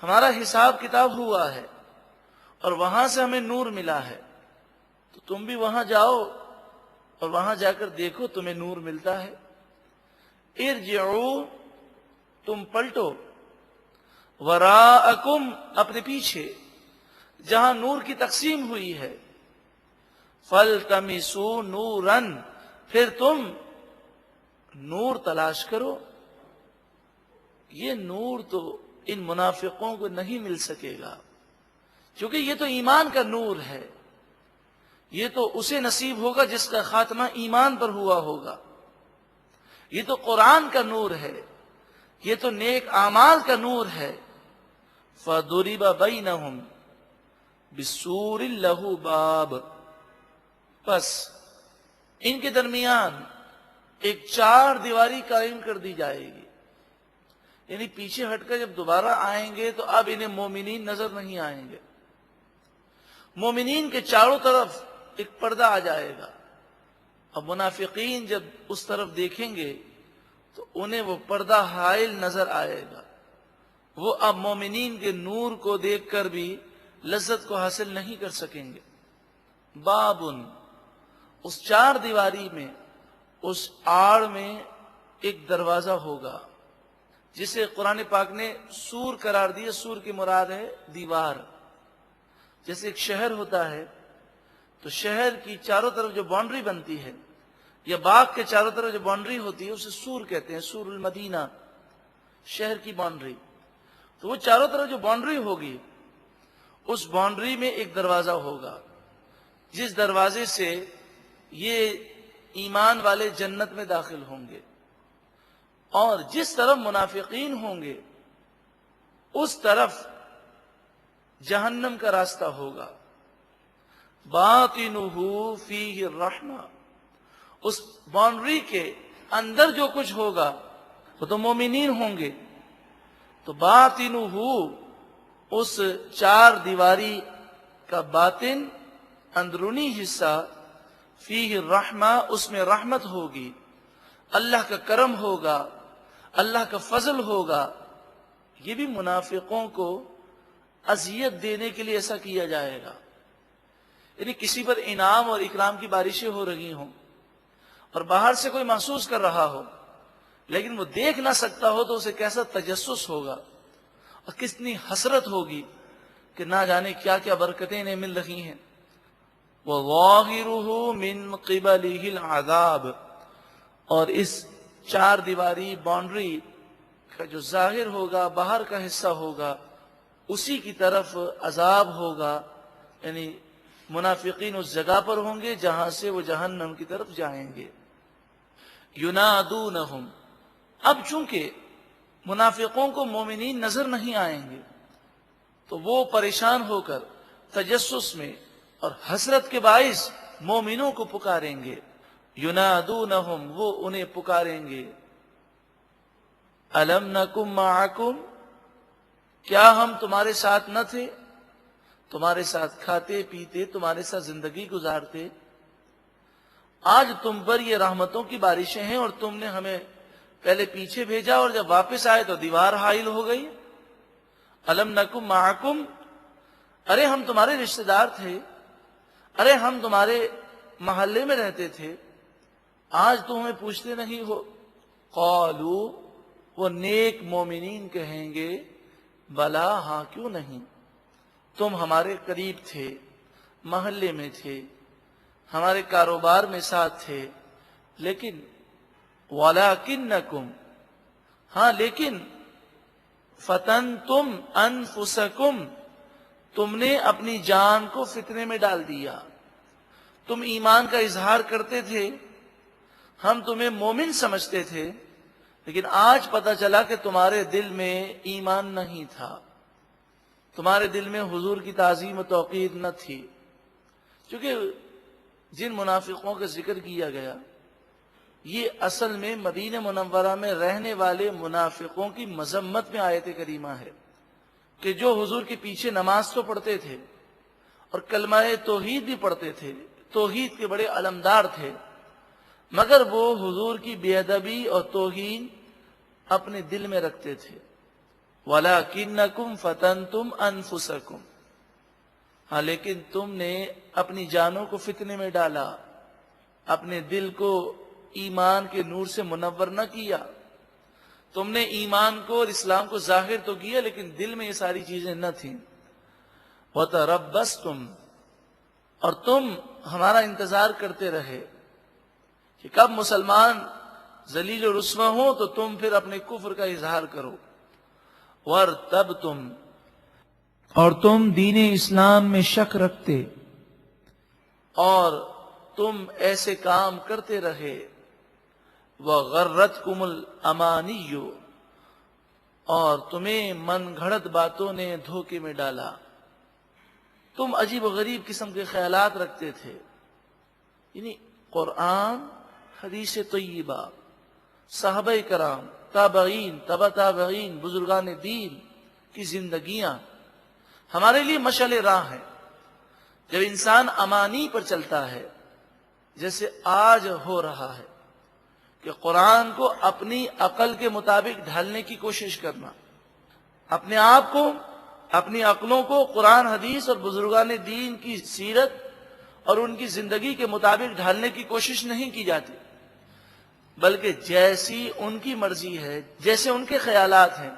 ہمارا حساب کتاب ہوا ہے اور وہاں سے ہمیں نور ملا ہے، تو تم بھی وہاں جاؤ اور وہاں جا کر دیکھو تمہیں نور ملتا ہے۔ ارجعوا، تم پلٹو، وراءکم، اپنے پیچھے جہاں نور کی تقسیم ہوئی ہے، فالتمسوا نورا، پھر تم نور تلاش کرو۔ یہ نور تو ان منافقوں کو نہیں مل سکے گا، کیونکہ یہ تو ایمان کا نور ہے، یہ تو اسے نصیب ہوگا جس کا خاتمہ ایمان پر ہوا ہوگا، یہ تو قرآن کا نور ہے، یہ تو نیک اعمال کا نور ہے۔ فَضُرِبَ بَيْنَهُمْ بِسُورٍ لَهُ بَابٌ، پس ان کے درمیان ایک چار دیواری قائم کر دی جائے گی، یعنی پیچھے ہٹ کر جب دوبارہ آئیں گے تو اب انہیں مومنین نظر نہیں آئیں گے، مومنین کے چاروں طرف ایک پردہ آ جائے گا، اب منافقین جب اس طرف دیکھیں گے تو انہیں وہ پردہ حائل نظر آئے گا، وہ اب مومنین کے نور کو دیکھ کر بھی لذت کو حاصل نہیں کر سکیں گے۔ بابن، اس چار دیواری میں، اس آڑ میں ایک دروازہ ہوگا جسے قرآن پاک نے سور قرار دیا۔ سور کی مراد ہے دیوار۔ جیسے ایک شہر ہوتا ہے تو شہر کی چاروں طرف جو باؤنڈری بنتی ہے، یا باغ کے چاروں طرف جو باؤنڈری ہوتی ہے، اسے سور کہتے ہیں، سور المدینہ، شہر کی باؤنڈری۔ تو وہ چاروں طرف جو باؤنڈری ہوگی، اس باؤنڈری میں ایک دروازہ ہوگا، جس دروازے سے یہ ایمان والے جنت میں داخل ہوں گے، اور جس طرف منافقین ہوں گے اس طرف جہنم کا راستہ ہوگا۔ باطنہ فیہ الرحمہ، اس باؤنڈری کے اندر جو کچھ ہوگا وہ تو مومنین ہوں گے، تو باطنہ، اس چار دیواری کا باطن، اندرونی حصہ، فیہ الرحمہ، اس میں رحمت ہوگی، اللہ کا کرم ہوگا، اللہ کا فضل ہوگا۔ یہ بھی منافقوں کو اذیت دینے کے لیے ایسا کیا جائے گا، یعنی کسی پر انعام اور اکرام کی بارشیں ہو رہی ہوں اور باہر سے کوئی محسوس کر رہا ہو لیکن وہ دیکھ نہ سکتا ہو، تو اسے کیسا تجسس ہوگا اور کتنی حسرت ہوگی کہ نہ جانے کیا کیا برکتیں انہیں مل رہی ہیں۔ وَظَاهِرُهُ مِنْ قِبَلِهِ الْعَذَابِ، اور اس چار دیواری باؤنڈری کا جو ظاہر ہوگا، باہر کا حصہ ہوگا، اسی کی طرف عذاب ہوگا، یعنی منافقین اس جگہ پر ہوں گے جہاں سے وہ جہنم کی طرف جائیں گے۔ يُنَادُونَهُمْ، اب چونکہ منافقوں کو مومنین نظر نہیں آئیں گے تو وہ پریشان ہو کر تجسس میں اور حسرت کے باعث مومنوں کو پکاریں گے۔ يُنَادُونَهُمْ، وہ انہیں پکاریں گے، أَلَمْ نَكُمْ مَعَكُمْ، کیا ہم تمہارے ساتھ نہ تھے؟ تمہارے ساتھ کھاتے پیتے، تمہارے ساتھ زندگی گزارتے، آج تم پر یہ رحمتوں کی بارشیں ہیں اور تم نے ہمیں پہلے پیچھے بھیجا اور جب واپس آئے تو دیوار حائل ہو گئی۔ أَلَمْ نَكُمْ مَعَكُمْ، ارے ہم تمہارے رشتہ دار تھے، ارے ہم تمہارے محلے میں رہتے تھے، آج تم ہمیں پوچھتے نہیں ہو۔ قالوا، وہ نیک مومنین کہیں گے، بلا، ہاں کیوں نہیں، تم ہمارے قریب تھے، محلے میں تھے، ہمارے کاروبار میں ساتھ تھے، لیکن وَلَكِنَّكُمْ، ہاں لیکن فَتَنْتُمْ أَنفُسَكُمْ، تم نے اپنی جان کو فتنے میں ڈال دیا۔ تم ایمان کا اظہار کرتے تھے، ہم تمہیں مومن سمجھتے تھے، لیکن آج پتہ چلا کہ تمہارے دل میں ایمان نہیں تھا، تمہارے دل میں حضور کی تعظیم و توقیر نہ تھی۔ کیونکہ جن منافقوں کا ذکر کیا گیا یہ اصل میں مدینہ منورہ میں رہنے والے منافقوں کی مذمت میں آیت کریمہ ہے، کہ جو حضور کے پیچھے نماز تو پڑھتے تھے اور کلمہ توحید بھی پڑھتے تھے، توحید کے بڑے علمدار تھے، مگر وہ حضور کی بے ادبی اور توہین اپنے دل میں رکھتے تھے۔ وَلَكِنَّكُمْ فَتَنْتُمْ أَنفُسَكُمْ، ہاں لیکن تم نے اپنی جانوں کو فتنے میں ڈالا، اپنے دل کو ایمان کے نور سے منور نہ کیا۔ تم نے ایمان کو اور اسلام کو ظاہر تو کیا لیکن دل میں یہ ساری چیزیں نہ تھیں۔ وَتَرَبَّصْتُمْ، اور تم ہمارا انتظار کرتے رہے کہ کب مسلمان ذلیل و رسوا ہوں تو تم پھر اپنے کفر کا اظہار کرو۔ وَارْتَبْتُمْ، اور تم دین اسلام میں شک رکھتے، اور تم ایسے کام کرتے رہے۔ وَغَرَّتْكُمُ الْأَمَانِيُّ، اور تمہیں من گھڑت باتوں نے دھوکے میں ڈالا، تم عجیب و غریب قسم کے خیالات رکھتے تھے۔ یعنی قرآن، حدیث طیبہ، صحابہ کرام، تابعین، تبع تابعین، بزرگان دین کی زندگیاں ہمارے لیے مشعل راہ ہیں۔ جب انسان امانی پر چلتا ہے، جیسے آج ہو رہا ہے کہ قرآن کو اپنی عقل کے مطابق ڈھالنے کی کوشش کرنا، اپنے آپ کو، اپنی عقلوں کو قرآن حدیث اور بزرگان دین کی سیرت اور ان کی زندگی کے مطابق ڈھالنے کی کوشش نہیں کی جاتی، بلکہ جیسی ان کی مرضی ہے، جیسے ان کے خیالات ہیں،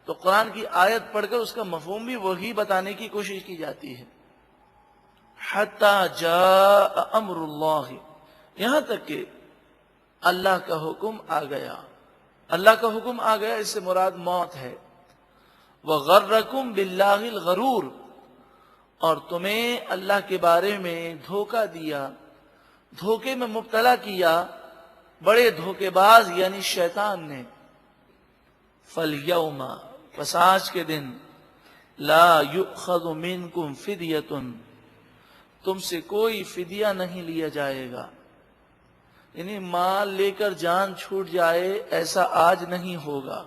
تو قرآن کی آیت پڑھ کر اس کا مفہوم بھی وہی بتانے کی کوشش کی جاتی ہے۔ حتی جاء امر اللہ، یہاں تک کہ اللہ کا حکم آ گیا۔ اللہ کا حکم آ گیا، اس سے مراد موت ہے۔ وغرکم باللہ الغرور، اور تمہیں اللہ کے بارے میں دھوکہ دیا، دھوکے میں مبتلا کیا بڑے دھوکے باز یعنی شیطان نے۔ فالیوم، پس آج کے دن، لا یؤخذ منکم فدیۃ، تم سے کوئی فدیہ نہیں لیا جائے گا، یعنی مال لے کر جان چھوٹ جائے ایسا آج نہیں ہوگا۔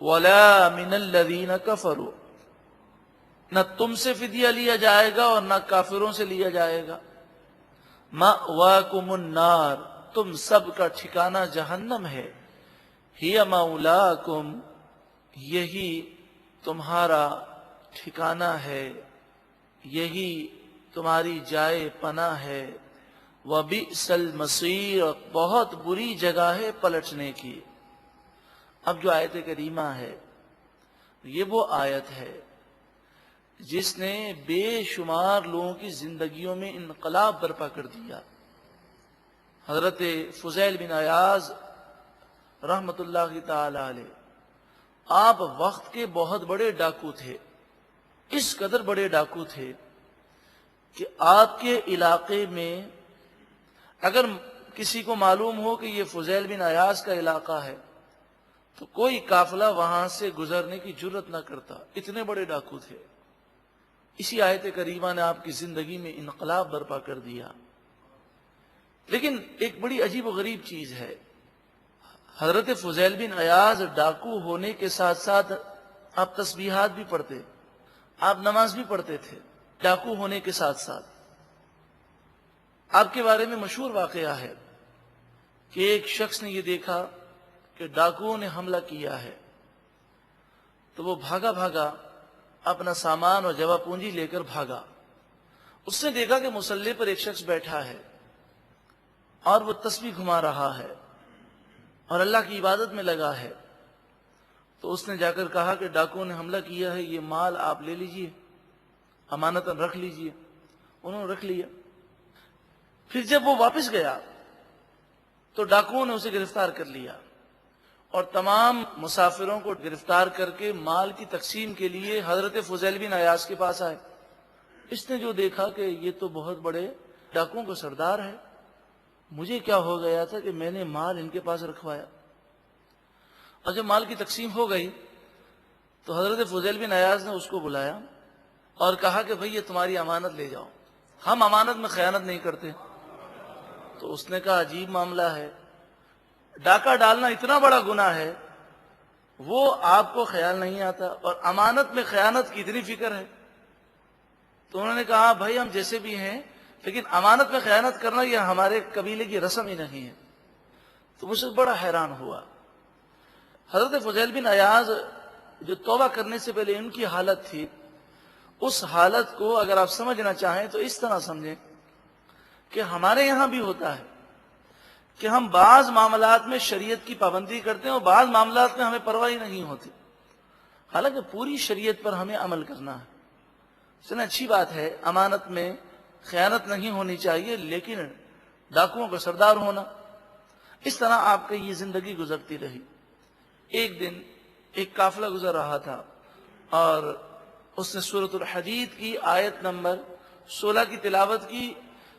ولا من الذین کفروا، نہ تم سے فدیہ لیا جائے گا اور نہ کافروں سے لیا جائے گا۔ مأواکم النار، تم سب کا ٹھکانہ جہنم ہے۔ ہی مولاکم، یہی تمہارا ٹھکانہ ہے، یہی تمہاری جائے پناہ ہے۔ وبئس المصیر، بہت بری جگہ ہے پلٹنے کی۔ اب جو آیت کریمہ ہے یہ وہ آیت ہے جس نے بے شمار لوگوں کی زندگیوں میں انقلاب برپا کر دیا۔ حضرت فضیل بن عیاض رحمت اللہ تعالی علیہ، آپ وقت کے بہت بڑے ڈاکو تھے، اس قدر بڑے ڈاکو تھے کہ آپ کے علاقے میں اگر کسی کو معلوم ہو کہ یہ فضیل بن عیاض کا علاقہ ہے تو کوئی قافلہ وہاں سے گزرنے کی جرت نہ کرتا، اتنے بڑے ڈاکو تھے۔ اسی آیت کریمہ نے آپ کی زندگی میں انقلاب برپا کر دیا۔ لیکن ایک بڑی عجیب و غریب چیز ہے، حضرت فضیل بن عیاض ڈاکو ہونے کے ساتھ ساتھ آپ تسبیحات بھی پڑھتے، آپ نماز بھی پڑھتے تھے، ڈاکو ہونے کے ساتھ ساتھ۔ آپ کے بارے میں مشہور واقعہ ہے کہ ایک شخص نے یہ دیکھا کہ ڈاکوؤں نے حملہ کیا ہے، تو وہ بھاگا بھاگا اپنا سامان اور جمع پونجی لے کر بھاگا۔ اس نے دیکھا کہ مصلی پر ایک شخص بیٹھا ہے اور وہ تسبیح گھما رہا ہے اور اللہ کی عبادت میں لگا ہے، تو اس نے جا کر کہا کہ ڈاکوؤں نے حملہ کیا ہے، یہ مال آپ لے لیجئے، امانتاً رکھ لیجئے۔ انہوں نے رکھ لیا۔ پھر جب وہ واپس گیا تو ڈاکوؤں نے اسے گرفتار کر لیا اور تمام مسافروں کو گرفتار کر کے مال کی تقسیم کے لیے حضرت فضیل بن عیاض کے پاس آئے۔ اس نے جو دیکھا کہ یہ تو بہت بڑے ڈاکوؤں کا سردار ہے، مجھے کیا ہو گیا تھا کہ میں نے مال ان کے پاس رکھوایا۔ اور جب مال کی تقسیم ہو گئی تو حضرت فضیل بن عیاض نے اس کو بلایا اور کہا کہ بھئی یہ تمہاری امانت لے جاؤ، ہم امانت میں خیانت نہیں کرتے۔ تو اس نے کہا عجیب معاملہ ہے، ڈاکہ ڈالنا اتنا بڑا گناہ ہے، وہ آپ کو خیال نہیں آتا، اور امانت میں خیانت کی اتنی فکر ہے۔ تو انہوں نے کہا بھائی ہم جیسے بھی ہیں لیکن امانت میں خیانت کرنا یہ ہمارے قبیلے کی رسم ہی نہیں ہے۔ تو مجھ سے بڑا حیران ہوا۔ حضرت فضیل بن عیاض جو توبہ کرنے سے پہلے ان کی حالت تھی، اس حالت کو اگر آپ سمجھنا چاہیں تو اس طرح سمجھیں کہ ہمارے یہاں بھی ہوتا ہے کہ ہم بعض معاملات میں شریعت کی پابندی کرتے ہیں اور بعض معاملات میں ہمیں پرواہ نہیں ہوتی، حالانکہ پوری شریعت پر ہمیں عمل کرنا ہے۔ سنا اچھی بات ہے، امانت میں خیانت نہیں ہونی چاہیے، لیکن ڈاکوؤں کا سردار ہونا، اس طرح آپ کی یہ زندگی گزرتی رہی۔ ایک دن ایک قافلہ گزر رہا تھا اور اس نے سورۃ الحدید کی آیت نمبر 16 کی تلاوت کی۔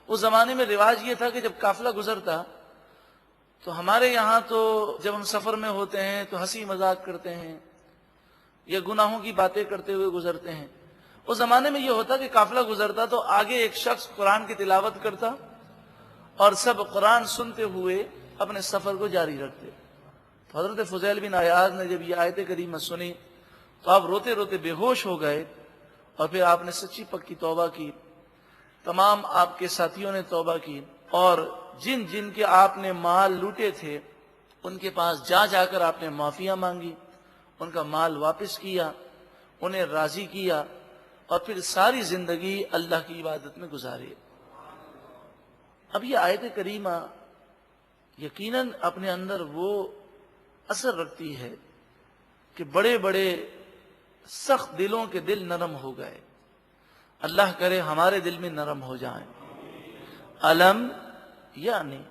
اس زمانے میں رواج یہ تھا کہ جب قافلہ گزرتا تو ہمارے یہاں تو جب ہم سفر میں ہوتے ہیں تو ہنسی مذاق کرتے ہیں یا گناہوں کی باتیں کرتے ہوئے گزرتے ہیں۔ اس زمانے میں یہ ہوتا کہ قافلہ گزرتا تو آگے ایک شخص قرآن کی تلاوت کرتا اور سب قرآن سنتے ہوئے اپنے سفر کو جاری رکھتے۔ تو حضرت فضیل بن عیاض نے جب یہ آیت کریمہ سنی تو آپ روتے روتے بے ہوش ہو گئے، اور پھر آپ نے سچی پکی توبہ کی، تمام آپ کے ساتھیوں نے توبہ کی، اور جن جن کے آپ نے مال لوٹے تھے ان کے پاس جا جا کر آپ نے معافیاں مانگی ان کا مال واپس کیا، انہیں راضی کیا، اور پھر ساری زندگی اللہ کی عبادت میں گزاری۔ اب یہ آیت کریمہ یقیناً اپنے اندر وہ اثر رکھتی ہے کہ بڑے بڑے سخت دلوں کے دل نرم ہو گئے۔ اللہ کرے ہمارے دل میں نرم ہو جائیں۔ الم یعنی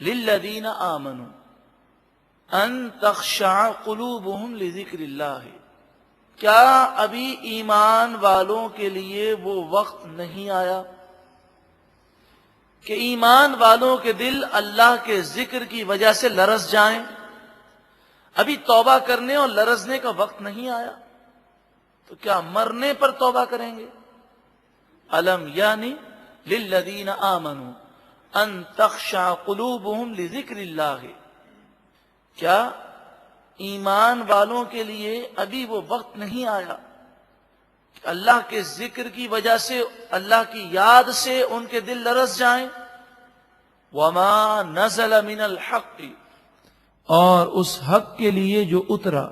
للذین آمنوا ان تخشع قلوبہم لذکر اللہ، کیا ابھی ایمان والوں کے لیے وہ وقت نہیں آیا کہ ایمان والوں کے دل اللہ کے ذکر کی وجہ سے لرز جائیں؟ ابھی توبہ کرنے اور لرزنے کا وقت نہیں آیا تو کیا مرنے پر توبہ کریں گے؟ الم یعنی للذین آمنوا ان تخشع قلوبہم لذکر اللہ، کیا ایمان والوں کے لیے ابھی وہ وقت نہیں آیا کہ اللہ کے ذکر کی وجہ سے، اللہ کی یاد سے ان کے دل لرز جائیں؟ وما نزل من الحق، اور اس حق کے لیے جو اترا،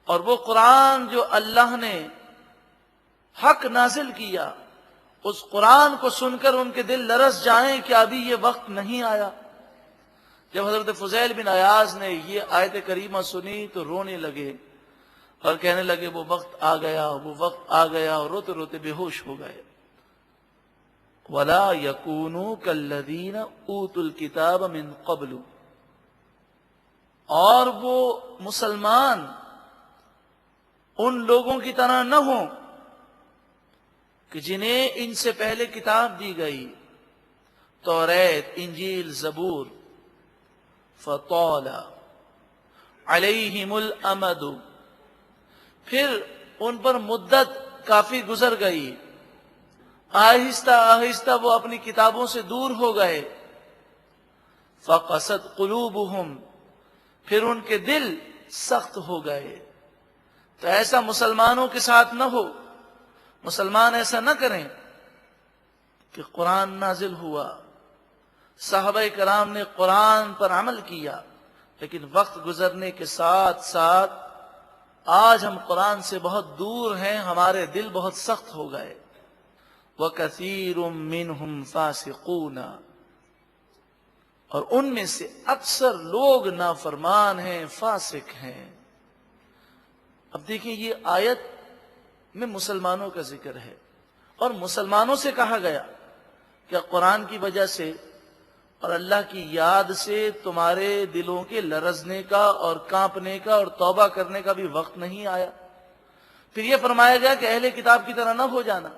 اور وہ قرآن جو اللہ نے حق نازل کیا، اس قرآن کو سن کر ان کے دل لرز جائیں کہ ابھی یہ وقت نہیں آیا۔ جب حضرت فضیل بن عیاض نے یہ آیت کریمہ سنی تو رونے لگے اور کہنے لگے وہ وقت آ گیا، وہ وقت آ گیا، اور روتے روتے بے ہوش ہو گئے۔ وَلَا يَكُونُوا كَالَّذِينَ أُوتُوا الْكِتَابَ مِن قَبْلُ، اور وہ مسلمان ان لوگوں کی طرح نہ ہوں کہ جنہیں ان سے پہلے کتاب دی گئی، توریت، انجیل، زبور، فَطَالَ عَلَيْهِمُ الْأَمَدُ، پھر ان پر مدت کافی گزر گئی، آہستہ آہستہ وہ اپنی کتابوں سے دور ہو گئے، فَقَسَتْ قُلُوبُهُمْ، پھر ان کے دل سخت ہو گئے۔ تو ایسا مسلمانوں کے ساتھ نہ ہو، مسلمان ایسا نہ کریں کہ قرآن نازل ہوا، صحابہ کرام نے قرآن پر عمل کیا، لیکن وقت گزرنے کے ساتھ ساتھ آج ہم قرآن سے بہت دور ہیں، ہمارے دل بہت سخت ہو گئے۔ وَكَثِيرٌ مِّنْهُمْ فَاسِقُونَ، اور ان میں سے اکثر لوگ نافرمان ہیں، فاسق ہیں۔ اب دیکھیں یہ آیت میں مسلمانوں کا ذکر ہے، اور مسلمانوں سے کہا گیا کہ قرآن کی وجہ سے اور اللہ کی یاد سے تمہارے دلوں کے لرزنے کا اور کانپنے کا اور توبہ کرنے کا بھی وقت نہیں آیا۔ پھر یہ فرمایا گیا کہ اہل کتاب کی طرح نہ ہو جانا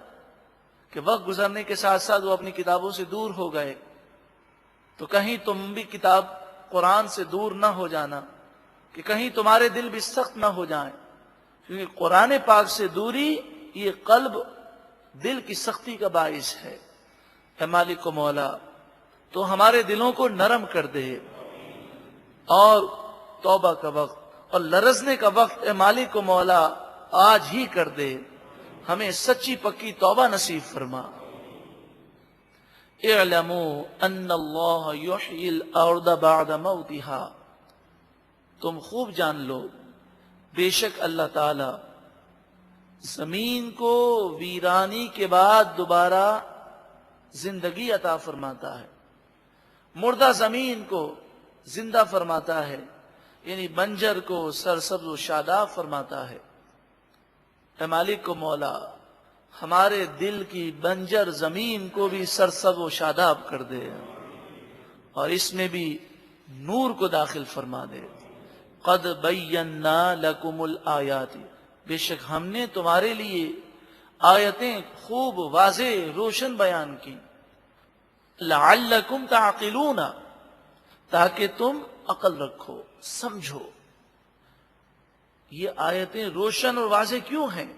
کہ وقت گزرنے کے ساتھ ساتھ وہ اپنی کتابوں سے دور ہو گئے، تو کہیں تم بھی کتاب قرآن سے دور نہ ہو جانا کہ کہیں تمہارے دل بھی سخت نہ ہو جائیں، کیونکہ قرآن پاک سے دوری یہ قلب دل کی سختی کا باعث ہے۔ اے مالک و مولا، تو ہمارے دلوں کو نرم کر دے، اور توبہ کا وقت اور لرزنے کا وقت اے مالک و مولا آج ہی کر دے، ہمیں سچی پکی توبہ نصیب فرما۔ اعلموا ان اللہ یحیی الارض بعد موتها، تم خوب جان لو بے شک اللہ تعالی زمین کو ویرانی کے بعد دوبارہ زندگی عطا فرماتا ہے، مردہ زمین کو زندہ فرماتا ہے، یعنی بنجر کو سرسبز و شاداب فرماتا ہے۔ اے مالک و مولا، ہمارے دل کی بنجر زمین کو بھی سرسبز و شاداب کر دے، اور اس میں بھی نور کو داخل فرما دے۔ قد بینا لکم الآیات، بے شک ہم نے تمہارے لیے آیتیں خوب واضح روشن بیان کی، لعلکم تعقلون، تاکہ تم عقل رکھو، سمجھو۔ یہ آیتیں روشن اور واضح کیوں ہیں؟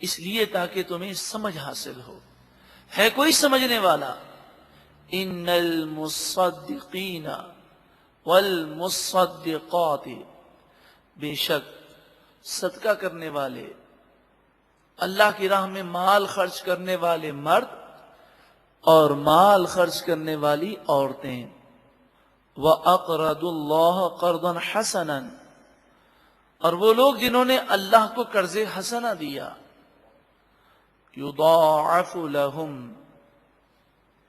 اس لیے تاکہ تمہیں سمجھ حاصل ہو۔ ہے کوئی سمجھنے والا؟ ان المصدقین والمصدقات، بے شک صدقہ کرنے والے، اللہ کی راہ میں مال خرچ کرنے والے مرد اور مال خرچ کرنے والی عورتیں، وَأَقْرَضُوا اللَّهَ قَرْضًا حَسَنًا، اور وہ لوگ جنہوں نے اللہ کو قرض حسنہ دیا، یضاعف لہم،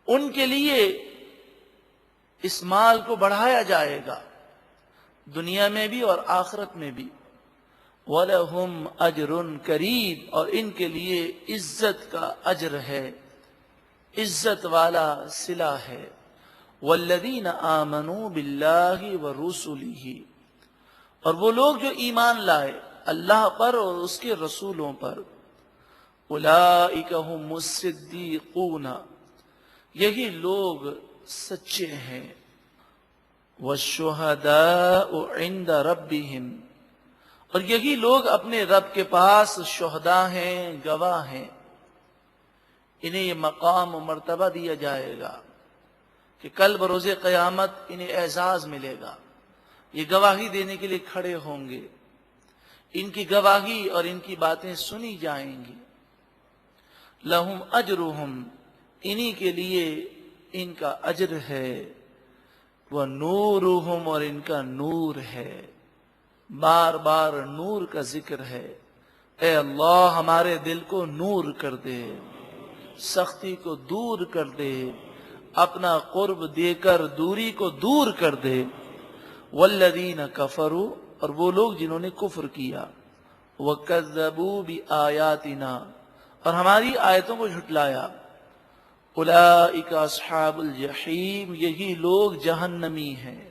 ان کے لیے اس مال کو بڑھایا جائے گا دنیا میں بھی اور آخرت میں بھی، وَلَهُمْ أَجْرٌ کریم، اور ان کے لیے عزت کا اجر ہے، عزت والا صلہ ہے۔ وَالَّذِينَ آمَنُوا بِاللَّهِ وَرُسُلِهِ، اور وہ لوگ جو ایمان لائے اللہ پر اور اس کے رسولوں پر، أُولَئِكَ هُمُ الصِّدِّيقُونَ، یہی لوگ سچے ہیں، وَالشُّهَدَاءُ عِندَ رَبِّهِمْ، اور یہی لوگ اپنے رب کے پاس شہداء ہیں، گواہ ہیں۔ انہیں یہ مقام و مرتبہ دیا جائے گا کہ کل بروز قیامت انہیں اعزاز ملے گا، یہ گواہی دینے کے لیے کھڑے ہوں گے، ان کی گواہی اور ان کی باتیں سنی جائیں گی۔ لہم اجرہم، انہی کے لیے ان کا اجر ہے، وہ نورہم، اور ان کا نور ہے۔ بار بار نور کا ذکر ہے۔ اے اللہ ہمارے دل کو نور کر دے، سختی کو دور کر دے، اپنا قرب دے کر دوری کو دور کر دے۔ والذین کفروا، اور وہ لوگ جنہوں نے کفر کیا، وکذبوا بآیاتنا، اور ہماری آیتوں کو جھٹلایا، اولئک اصحاب الجحیم، یہی لوگ جہنمی ہیں۔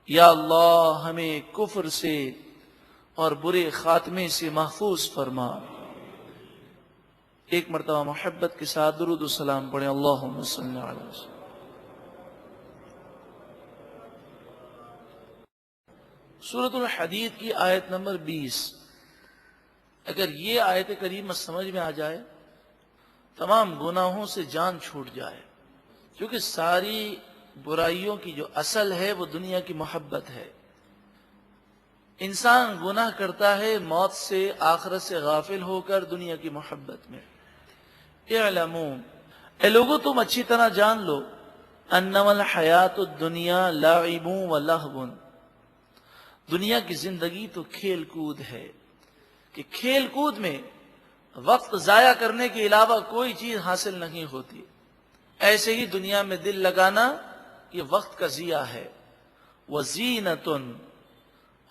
یا اللہ ہمیں کفر سے اور برے خاتمے سے محفوظ فرما۔ ایک مرتبہ محبت کے ساتھ درود و سلام پڑھیں، اللہم صلی علی وسلم۔ سورۃ الحدید کی آیت نمبر 20، اگر یہ آیت کریمہ سمجھ میں آ جائے، تمام گناہوں سے جان چھوٹ جائے، کیونکہ ساری برائیوں کی جو اصل ہے وہ دنیا کی محبت ہے۔ انسان گناہ کرتا ہے موت سے، آخرت سے غافل ہو کر دنیا کی محبت میں۔ اعلموا، اے لوگوں تم اچھی طرح جان لو، انما الحیات الدنیا لعب و لہو، دنیا کی زندگی تو کھیل کود ہے، کہ کھیل کود میں وقت ضائع کرنے کے علاوہ کوئی چیز حاصل نہیں ہوتی۔ ایسے ہی دنیا میں دل لگانا یہ وقت کا ضیاع ہے۔ وَزِینَةٌ،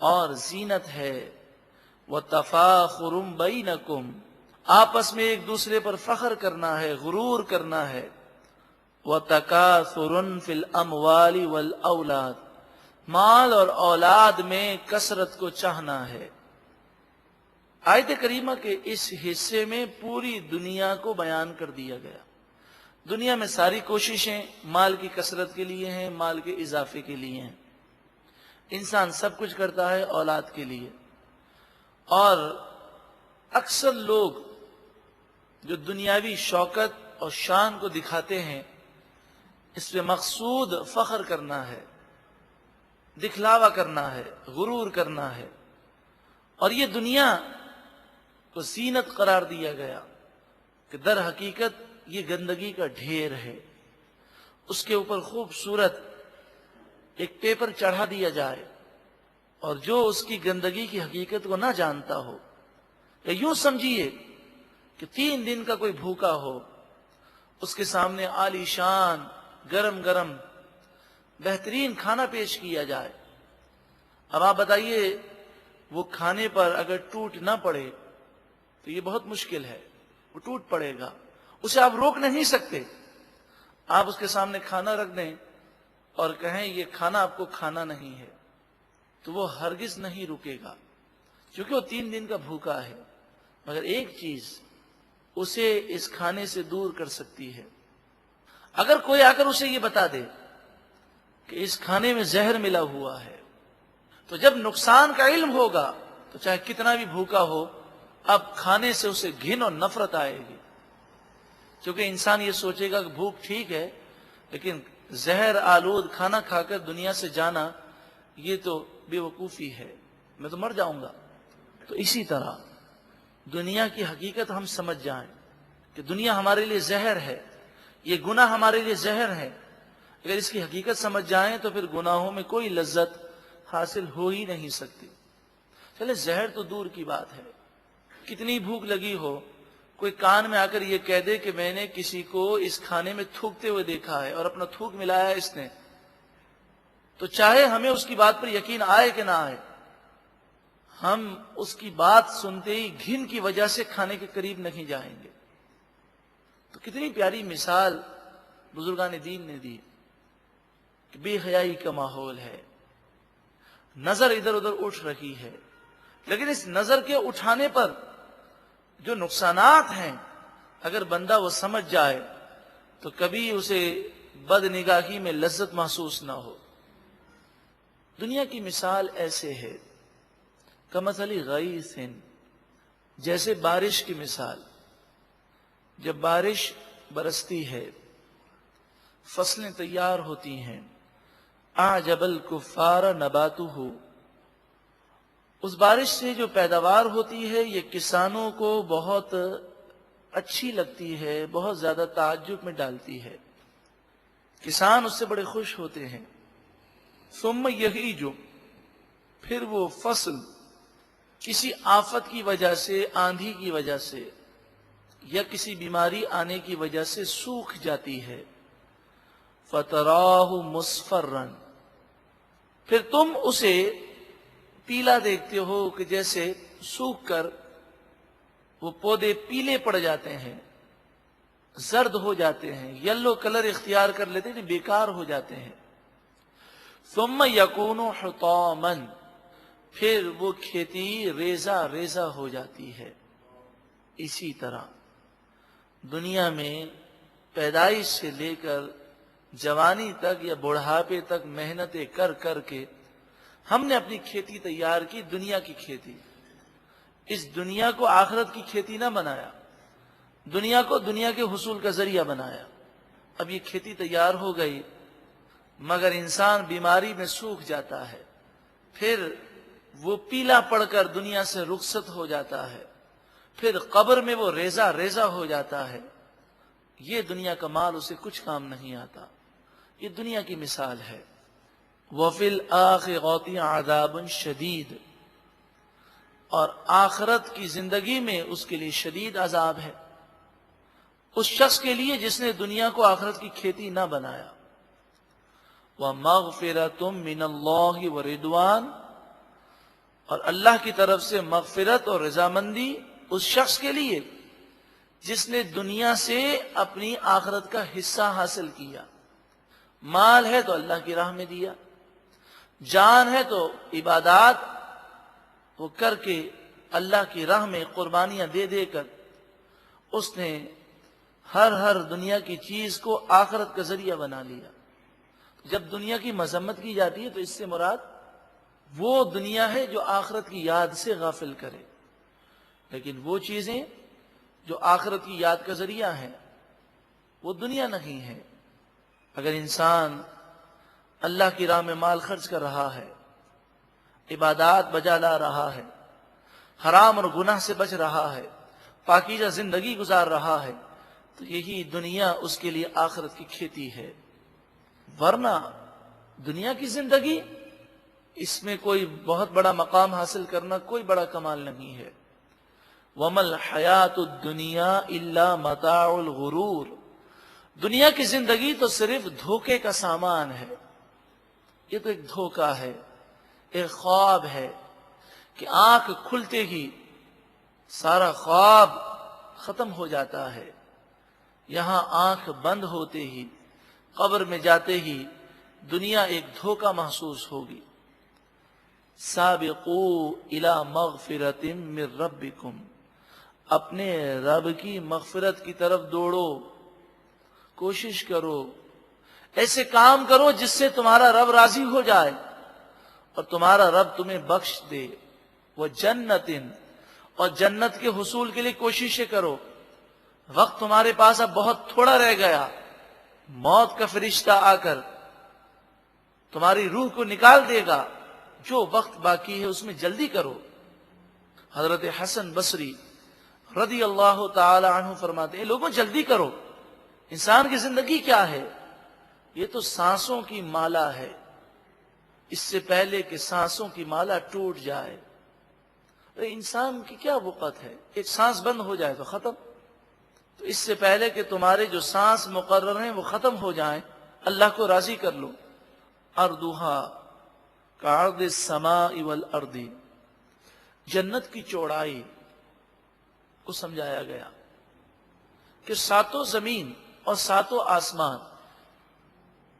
اور زینت ہے، وَتَفَاخُرٌ بَیْنَکُمْ، آپس میں ایک دوسرے پر فخر کرنا ہے، غرور کرنا ہے، وَتَکَاثُرٌ فِی الْأَمْوَالِ وَالْأَوْلَادِ، مال اور اولاد میں کثرت کو چاہنا ہے۔ آیت کریمہ کے اس حصے میں پوری دنیا کو بیان کر دیا گیا۔ دنیا میں ساری کوششیں مال کی کثرت کے لیے ہیں، مال کے اضافے کے لیے ہیں۔ انسان سب کچھ کرتا ہے اولاد کے لیے، اور اکثر لوگ جو دنیاوی شوکت اور شان کو دکھاتے ہیں، اس پہ مقصود فخر کرنا ہے، دکھلاوا کرنا ہے، غرور کرنا ہے، اور یہ دنیا کو زینت قرار دیا گیا کہ در حقیقت یہ گندگی کا ڈھیر ہے۔ اس کے اوپر خوبصورت ایک پیپر چڑھا دیا جائے، اور جو اس کی گندگی کی حقیقت کو نہ جانتا ہو، یا یوں سمجھیے کہ 3 دن کا کوئی بھوکا ہو، اس کے سامنے عالی شان گرم گرم بہترین کھانا پیش کیا جائے۔ اب آپ بتائیے وہ کھانے پر اگر ٹوٹ نہ پڑے تو یہ بہت مشکل ہے، وہ ٹوٹ پڑے گا، اسے آپ روک نہیں سکتے۔ آپ اس کے سامنے کھانا رکھ دیں اور کہیں یہ کھانا آپ کو کھانا نہیں ہے، تو وہ ہرگز نہیں رکے گا، کیونکہ وہ 3 دن کا بھوکا ہے۔ مگر ایک چیز اسے اس کھانے سے دور کر سکتی ہے، اگر کوئی آ کر اسے یہ بتا دے کہ اس کھانے میں زہر ملا ہوا ہے، تو جب نقصان کا علم ہوگا تو چاہے کتنا بھی بھوکا ہو، اب کھانے سے اسے گھن اور نفرت آئے گی، کیونکہ انسان یہ سوچے گا کہ بھوک ٹھیک ہے، لیکن زہر آلود کھانا کھا کر دنیا سے جانا یہ تو بے وقوفی ہے، میں تو مر جاؤں گا۔ تو اسی طرح دنیا کی حقیقت ہم سمجھ جائیں کہ دنیا ہمارے لیے زہر ہے، یہ گناہ ہمارے لیے زہر ہے۔ اگر اس کی حقیقت سمجھ جائیں تو پھر گناہوں میں کوئی لذت حاصل ہو ہی نہیں سکتی۔ چلے زہر تو دور کی بات ہے، کتنی بھوک لگی ہو، کوئی کان میں آ کر یہ کہہ دے کہ میں نے کسی کو اس کھانے میں تھوکتے ہوئے دیکھا ہے اور اپنا تھوک ملایا اس نے، تو چاہے ہمیں اس کی بات پر یقین آئے کہ نہ آئے، ہم اس کی بات سنتے ہی گھن کی وجہ سے کھانے کے قریب نہیں جائیں گے۔ تو کتنی پیاری مثال بزرگان دین نے دی کہ بے حیائی کا ماحول ہے، نظر ادھر ادھر اٹھ رہی ہے، لیکن اس نظر کے اٹھانے پر جو نقصانات ہیں اگر بندہ وہ سمجھ جائے تو کبھی اسے بد نگاہی میں لذت محسوس نہ ہو۔ دنیا کی مثال ایسے ہے کمثل غیث، جیسے بارش کی مثال، جب بارش برستی ہے فصلیں تیار ہوتی ہیں، اعجب الکفار نباتہ، اس بارش سے جو پیداوار ہوتی ہے یہ کسانوں کو بہت اچھی لگتی ہے، بہت زیادہ تعجب میں ڈالتی ہے، کسان اس سے بڑے خوش ہوتے ہیں۔ ثم یہیج، پھر وہ فصل کسی آفت کی وجہ سے، آندھی کی وجہ سے یا کسی بیماری آنے کی وجہ سے سوکھ جاتی ہے، فتراہ مصفرا، پھر تم اسے پیلا دیکھتے ہو کہ جیسے سوکھ کر وہ پودے پیلے پڑ جاتے ہیں، زرد ہو جاتے ہیں، یلو کلر اختیار کر لیتے ہیں، بیکار ہو جاتے ہیں۔ ثم یکون حطاما، پھر وہ کھیتی ریزہ ریزہ ہو جاتی ہے۔ اسی طرح دنیا میں پیدائش سے لے کر جوانی تک یا بڑھاپے تک محنتیں کر کر کے ہم نے اپنی کھیتی تیار کی، دنیا کی کھیتی۔ اس دنیا کو آخرت کی کھیتی نہ بنایا، دنیا کو دنیا کے حصول کا ذریعہ بنایا۔ اب یہ کھیتی تیار ہو گئی مگر انسان بیماری میں سوکھ جاتا ہے، پھر وہ پیلا پڑ کر دنیا سے رخصت ہو جاتا ہے، پھر قبر میں وہ ریزہ ریزہ ہو جاتا ہے۔ یہ دنیا کا مال اسے کچھ کام نہیں آتا۔ یہ دنیا کی مثال ہے۔ وَفِي الْآخِرَةِ عَذَابٌ شَدِيدٌ، اور آخرت کی زندگی میں اس کے لیے شدید عذاب ہے، اس شخص کے لیے جس نے دنیا کو آخرت کی کھیتی نہ بنایا۔ وَمَغْفِرَةٌ مِّنَ اللَّهِ وَرِضْوَانٌ، اور اللہ کی طرف سے مغفرت اور رضامندی اس شخص کے لیے جس نے دنیا سے اپنی آخرت کا حصہ حاصل کیا۔ مال ہے تو اللہ کی راہ میں دیا، جان ہے تو عبادات وہ کر کے اللہ کی راہ میں قربانیاں دے دے کر اس نے ہر دنیا کی چیز کو آخرت کا ذریعہ بنا لیا۔ جب دنیا کی مذمت کی جاتی ہے تو اس سے مراد وہ دنیا ہے جو آخرت کی یاد سے غافل کرے، لیکن وہ چیزیں جو آخرت کی یاد کا ذریعہ ہیں وہ دنیا نہیں ہے۔ اگر انسان اللہ کی راہ میں مال خرچ کر رہا ہے، عبادات بجا لا رہا ہے، حرام اور گناہ سے بچ رہا ہے، پاکیزہ زندگی گزار رہا ہے، تو یہی دنیا اس کے لیے آخرت کی کھیتی ہے۔ ورنہ دنیا کی زندگی اس میں کوئی بہت بڑا مقام حاصل کرنا کوئی بڑا کمال نہیں ہے۔ وَمَا الْحَيَاةُ الدُّنْيَا إِلَّا مَتَاعُ الْغُرُورِ، دنیا کی زندگی تو صرف دھوکے کا سامان ہے۔ یہ تو ایک دھوکہ ہے، ایک خواب ہے کہ آنکھ کھلتے ہی سارا خواب ختم ہو جاتا ہے، یہاں آنکھ بند ہوتے ہی، قبر میں جاتے ہی دنیا ایک دھوکہ محسوس ہوگی۔ سابقوا الی مغفرۃ من ربکم، اپنے رب کی مغفرت کی طرف دوڑو، کوشش کرو، ایسے کام کرو جس سے تمہارا رب راضی ہو جائے اور تمہارا رب تمہیں بخش دے۔ وہ جنت، اور جنت کے حصول کے لیے کوششیں کرو۔ وقت تمہارے پاس اب بہت تھوڑا رہ گیا، موت کا فرشتہ آ کر تمہاری روح کو نکال دے گا، جو وقت باقی ہے اس میں جلدی کرو۔ حضرت حسن بصری رضی اللہ تعالی عنہ فرماتے ہیں، لوگوں جلدی کرو، انسان کی زندگی کیا ہے؟ یہ تو سانسوں کی مالا ہے، اس سے پہلے کہ سانسوں کی مالا ٹوٹ جائے انسان کی کیا وقت ہے، ایک سانس بند ہو جائے تو ختم. تو اس سے پہلے کہ تمہارے جو سانس مقرر ہیں وہ ختم ہو جائیں، اللہ کو راضی کر لو. ارضھا کعرض السماء والارض، جنت کی چوڑائی کو سمجھایا گیا کہ ساتوں زمین اور ساتوں آسمان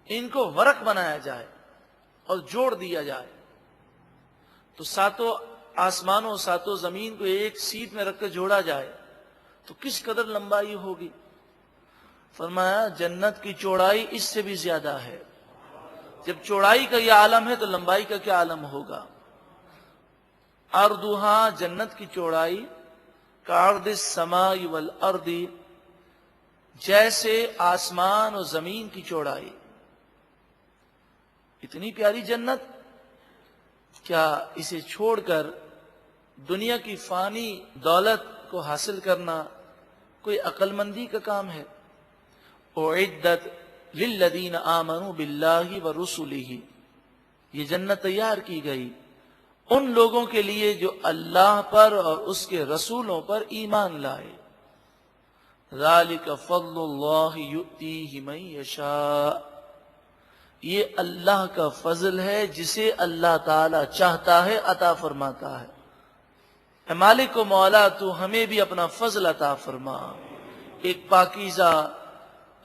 ان کو ورق بنایا جائے اور جوڑ دیا جائے. تو ساتوں آسمانوں اور ساتوں زمین کو ایک سیٹ میں رکھ کر جوڑا جائے تو کس قدر لمبائی ہوگی. فرمایا جنت کی چوڑائی اس سے بھی زیادہ ہے. جب چوڑائی کا یہ عالم ہے تو لمبائی کا کیا عالم ہوگا. ارضھا، جنت کی چوڑائی، کعرض السماء والارض، جیسے آسمان اور زمین کی چوڑائی. اتنی پیاری جنت، کیا اسے چھوڑ کر دنیا کی فانی دولت کو حاصل کرنا کوئی عقل مندی کا کام ہے. اعدت للذین آمنوا باللہ ورسلہ، یہ جنت تیار کی گئی ان لوگوں کے لیے جو اللہ پر اور اس کے رسولوں پر ایمان لائے. ذالک فضل اللہ یؤتیہ من یشاء، یہ اللہ کا فضل ہے جسے اللہ تعالی چاہتا ہے عطا فرماتا ہے. اے مالک و مولا، تو ہمیں بھی اپنا فضل عطا فرما، ایک پاکیزہ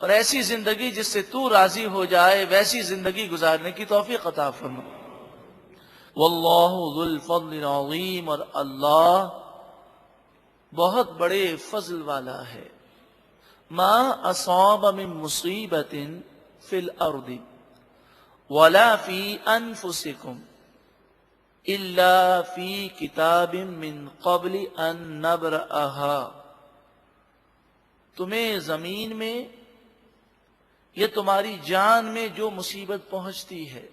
اور ایسی زندگی جس سے تو راضی ہو جائے ویسی زندگی گزارنے کی توفیق عطا فرما. واللہ ذو الفضل العظیم، اور اللہ بہت بڑے فضل والا ہے. ما اصاب من مصیبت فی الارض ولا فی انفسکم الا فی کتاب من قبل ان نبرأها، تمہیں زمین میں یا تمہاری جان میں جو مصیبت پہنچتی ہے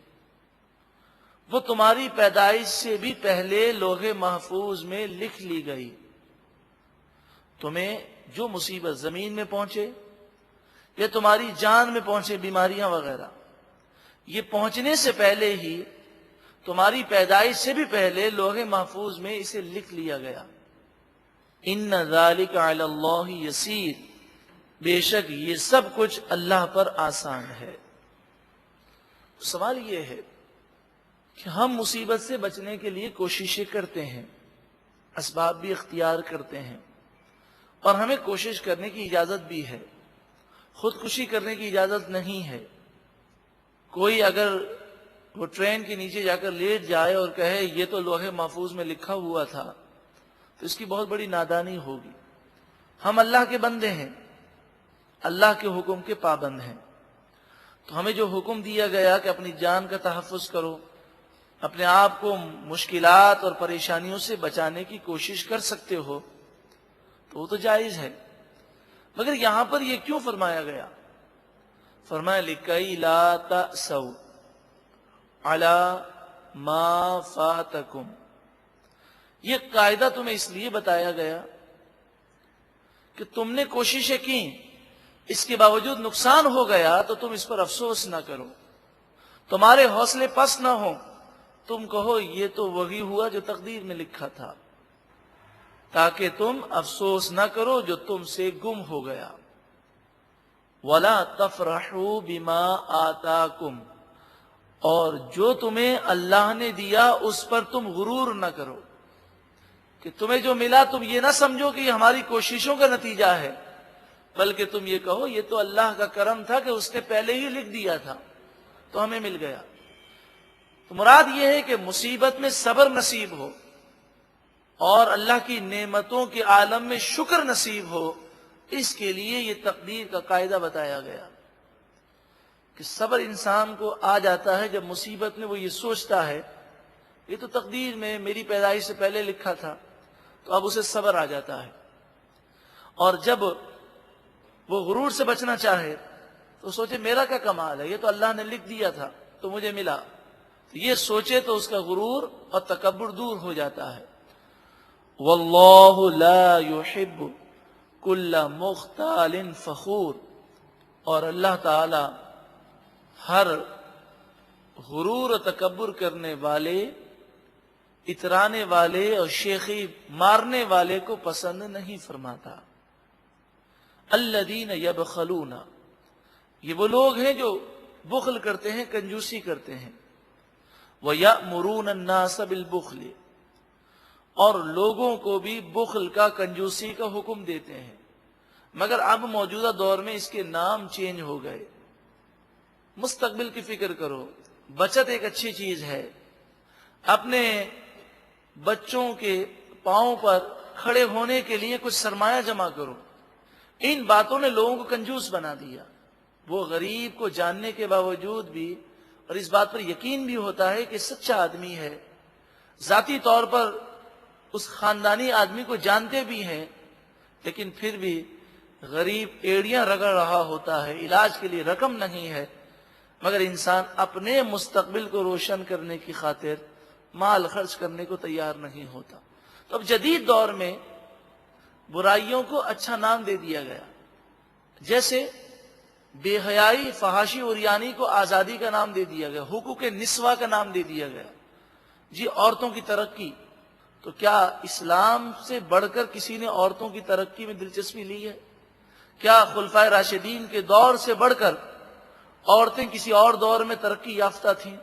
وہ تمہاری پیدائش سے بھی پہلے لوح محفوظ میں لکھ لی گئی. تمہیں جو مصیبت زمین میں پہنچے یا تمہاری جان میں پہنچے، بیماریاں وغیرہ، یہ پہنچنے سے پہلے ہی تمہاری پیدائش سے بھی پہلے لوح محفوظ میں اسے لکھ لیا گیا. ان ذالک علی اللہ یسیر، بے شک یہ سب کچھ اللہ پر آسان ہے. سوال یہ ہے کہ ہم مصیبت سے بچنے کے لیے کوششیں کرتے ہیں، اسباب بھی اختیار کرتے ہیں، اور ہمیں کوشش کرنے کی اجازت بھی ہے، خودکشی کرنے کی اجازت نہیں ہے. کوئی اگر وہ ٹرین کے نیچے جا کر لیٹ جائے اور کہے یہ تو لوح محفوظ میں لکھا ہوا تھا تو اس کی بہت بڑی نادانی ہوگی. ہم اللہ کے بندے ہیں، اللہ کے حکم کے پابند ہیں، تو ہمیں جو حکم دیا گیا کہ اپنی جان کا تحفظ کرو، اپنے آپ کو مشکلات اور پریشانیوں سے بچانے کی کوشش کر سکتے ہو، تو وہ تو جائز ہے. مگر یہاں پر یہ کیوں فرمایا گیا؟ فرمایا لِكَيْ لَا تَأْسَوْا عَلَى مَا فَاتَكُمْ، یہ قاعدہ تمہیں اس لیے بتایا گیا کہ تم نے کوششیں کی، اس کے باوجود نقصان ہو گیا تو تم اس پر افسوس نہ کرو، تمہارے حوصلے پست نہ ہو، تم کہو یہ تو وہی ہوا جو تقدیر میں لکھا تھا، تاکہ تم افسوس نہ کرو جو تم سے گم ہو گیا. وَلَا تَفْرَحُوا بِمَا آتَاكُمْ، اور جو تمہیں اللہ نے دیا اس پر تم غرور نہ کرو، کہ تمہیں جو ملا تم یہ نہ سمجھو کہ یہ ہماری کوششوں کا نتیجہ ہے، بلکہ تم یہ کہو یہ تو اللہ کا کرم تھا کہ اس نے پہلے ہی لکھ دیا تھا تو ہمیں مل گیا. تو مراد یہ ہے کہ مصیبت میں صبر نصیب ہو اور اللہ کی نعمتوں کے عالم میں شکر نصیب ہو، اس کے لیے یہ تقدیر کا قاعدہ بتایا گیا کہ صبر انسان کو آ جاتا ہے جب مصیبت میں وہ یہ سوچتا ہے یہ تو تقدیر میں میری پیدائش سے پہلے لکھا تھا، تو اب اسے صبر آ جاتا ہے. اور جب وہ غرور سے بچنا چاہے تو سوچے میرا کیا کمال ہے، یہ تو اللہ نے لکھ دیا تھا تو مجھے ملا، تو یہ سوچے تو اس کا غرور اور تکبر دور ہو جاتا ہے. واللہ لا يحب کل مختال فخور، اور اللہ تعالی ہر غرور و تکبر کرنے والے اترانے والے اور شیخی مارنے والے کو پسند نہیں فرماتا۔ الذین یبخلون، یہ وہ لوگ ہیں جو بخل کرتے ہیں، کنجوسی کرتے ہیں۔ وَيَأْمُرُونَ النَّاسَ بِالْبُخْلِ، اور لوگوں کو بھی بخل کا، کنجوسی کا حکم دیتے ہیں، مگر اب موجودہ دور میں اس کے نام چینج ہو گئے۔ مستقبل کی فکر کرو، بچت ایک اچھی چیز ہے، اپنے بچوں کے پاؤں پر کھڑے ہونے کے لیے کچھ سرمایہ جمع کرو۔ ان باتوں نے لوگوں کو کنجوس بنا دیا۔ وہ غریب کو جاننے کے باوجود بھی، اور اس بات پر یقین بھی ہوتا ہے کہ سچا آدمی ہے، ذاتی طور پر اس خاندانی آدمی کو جانتے بھی ہیں، لیکن پھر بھی غریب ایڑیاں رگڑ رہا ہوتا ہے، علاج کے لیے رقم نہیں ہے، مگر انسان اپنے مستقبل کو روشن کرنے کی خاطر مال خرچ کرنے کو تیار نہیں ہوتا۔ تو اب جدید دور میں برائیوں کو اچھا نام دے دیا گیا، جیسے بے حیائی، فحاشی، عریانی کو آزادی کا نام دے دیا گیا، حقوق نسواں کا نام دے دیا گیا۔ جی عورتوں کی ترقی، تو کیا اسلام سے بڑھ کر کسی نے عورتوں کی ترقی میں دلچسپی لی ہے؟ کیا خلفائے راشدین کے دور سے بڑھ کر عورتیں کسی اور دور میں ترقی یافتہ تھیں؟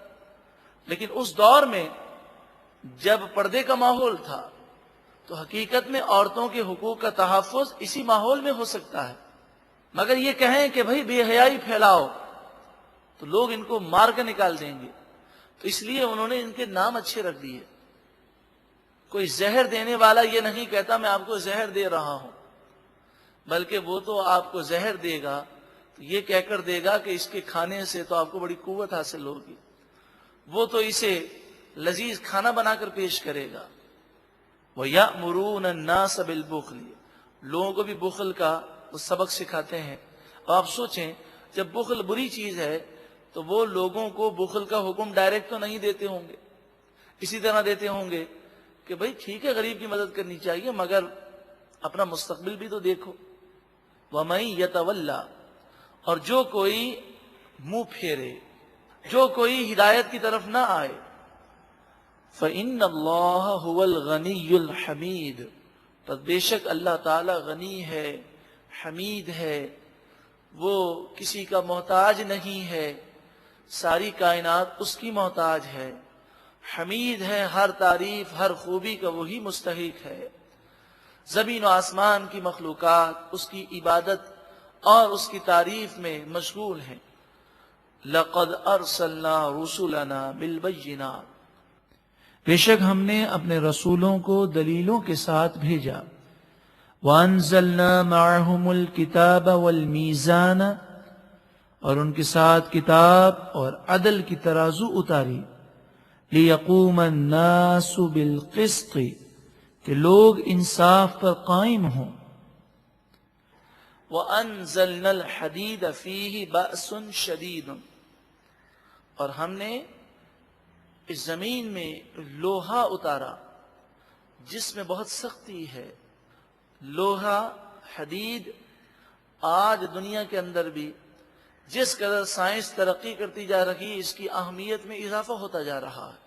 لیکن اس دور میں جب پردے کا ماحول تھا تو حقیقت میں عورتوں کے حقوق کا تحفظ اسی ماحول میں ہو سکتا ہے، مگر یہ کہیں کہ بھائی بے حیائی پھیلاؤ تو لوگ ان کو مار کر نکال دیں گے، تو اس لیے انہوں نے ان کے نام اچھے رکھ دیے۔ کوئی زہر دینے والا یہ نہیں کہتا میں آپ کو زہر دے رہا ہوں، بلکہ وہ تو آپ کو زہر دے گا تو یہ کہہ کر دے گا کہ اس کے کھانے سے تو آپ کو بڑی قوت حاصل ہوگی، وہ تو اسے لذیذ کھانا بنا کر پیش کرے گا۔ وَيَأْمُرُونَ النَّاسَ بِالْبُخْلِ، لوگوں کو بھی بخل کا وہ سبق سکھاتے ہیں۔ اب آپ سوچیں، جب بخل بری چیز ہے تو وہ لوگوں کو بخل کا حکم ڈائریکٹ تو نہیں دیتے ہوں گے، اسی طرح دیتے ہوں گے کہ بھائی ٹھیک ہے غریب کی مدد کرنی چاہیے، مگر اپنا مستقبل بھی تو دیکھو۔ وَمَن يَتَوَلَّ، اور جو کوئی منہ پھیرے، جو کوئی ہدایت کی طرف نہ آئے، فَإِنَّ اللَّهَ هُوَ الْغَنِيُّ الْحَمِيدُ، پس بے شک اللہ تعالی غنی ہے، حمید ہے، وہ کسی کا محتاج نہیں ہے، ساری کائنات اس کی محتاج ہے، حمید ہے، ہر تعریف، ہر خوبی کا وہی مستحق ہے۔ زمین و آسمان کی مخلوقات اس کی عبادت اور اس کی تعریف میں مشغول ہیں۔ لَقَدْ أَرْسَلْنَا رُسُلَنَا بِالْبَيِّنَاتِ، بے شک ہم نے اپنے رسولوں کو دلیلوں کے ساتھ بھیجا۔ وَأَنزَلْنَا مَعَهُمُ الْكِتَابَ وَالْمِيزَانَ، اور ان کے ساتھ کتاب اور عدل کی ترازو اتاری۔ لِيَقُومَ النَّاسُ بِالْقِسْطِ، کہ لوگ انصاف پر قائم ہوں۔ وَأَنزَلْنَا الْحَدِيدَ فِيهِ بَأْسٌ شَدِيدٌ، اور ہم نے اس زمین میں لوہا اتارا جس میں بہت سختی ہے۔ لوہا، حدید، آج دنیا کے اندر بھی جس قدر سائنس ترقی کرتی جا رہی ہے اس کی اہمیت میں اضافہ ہوتا جا رہا ہے۔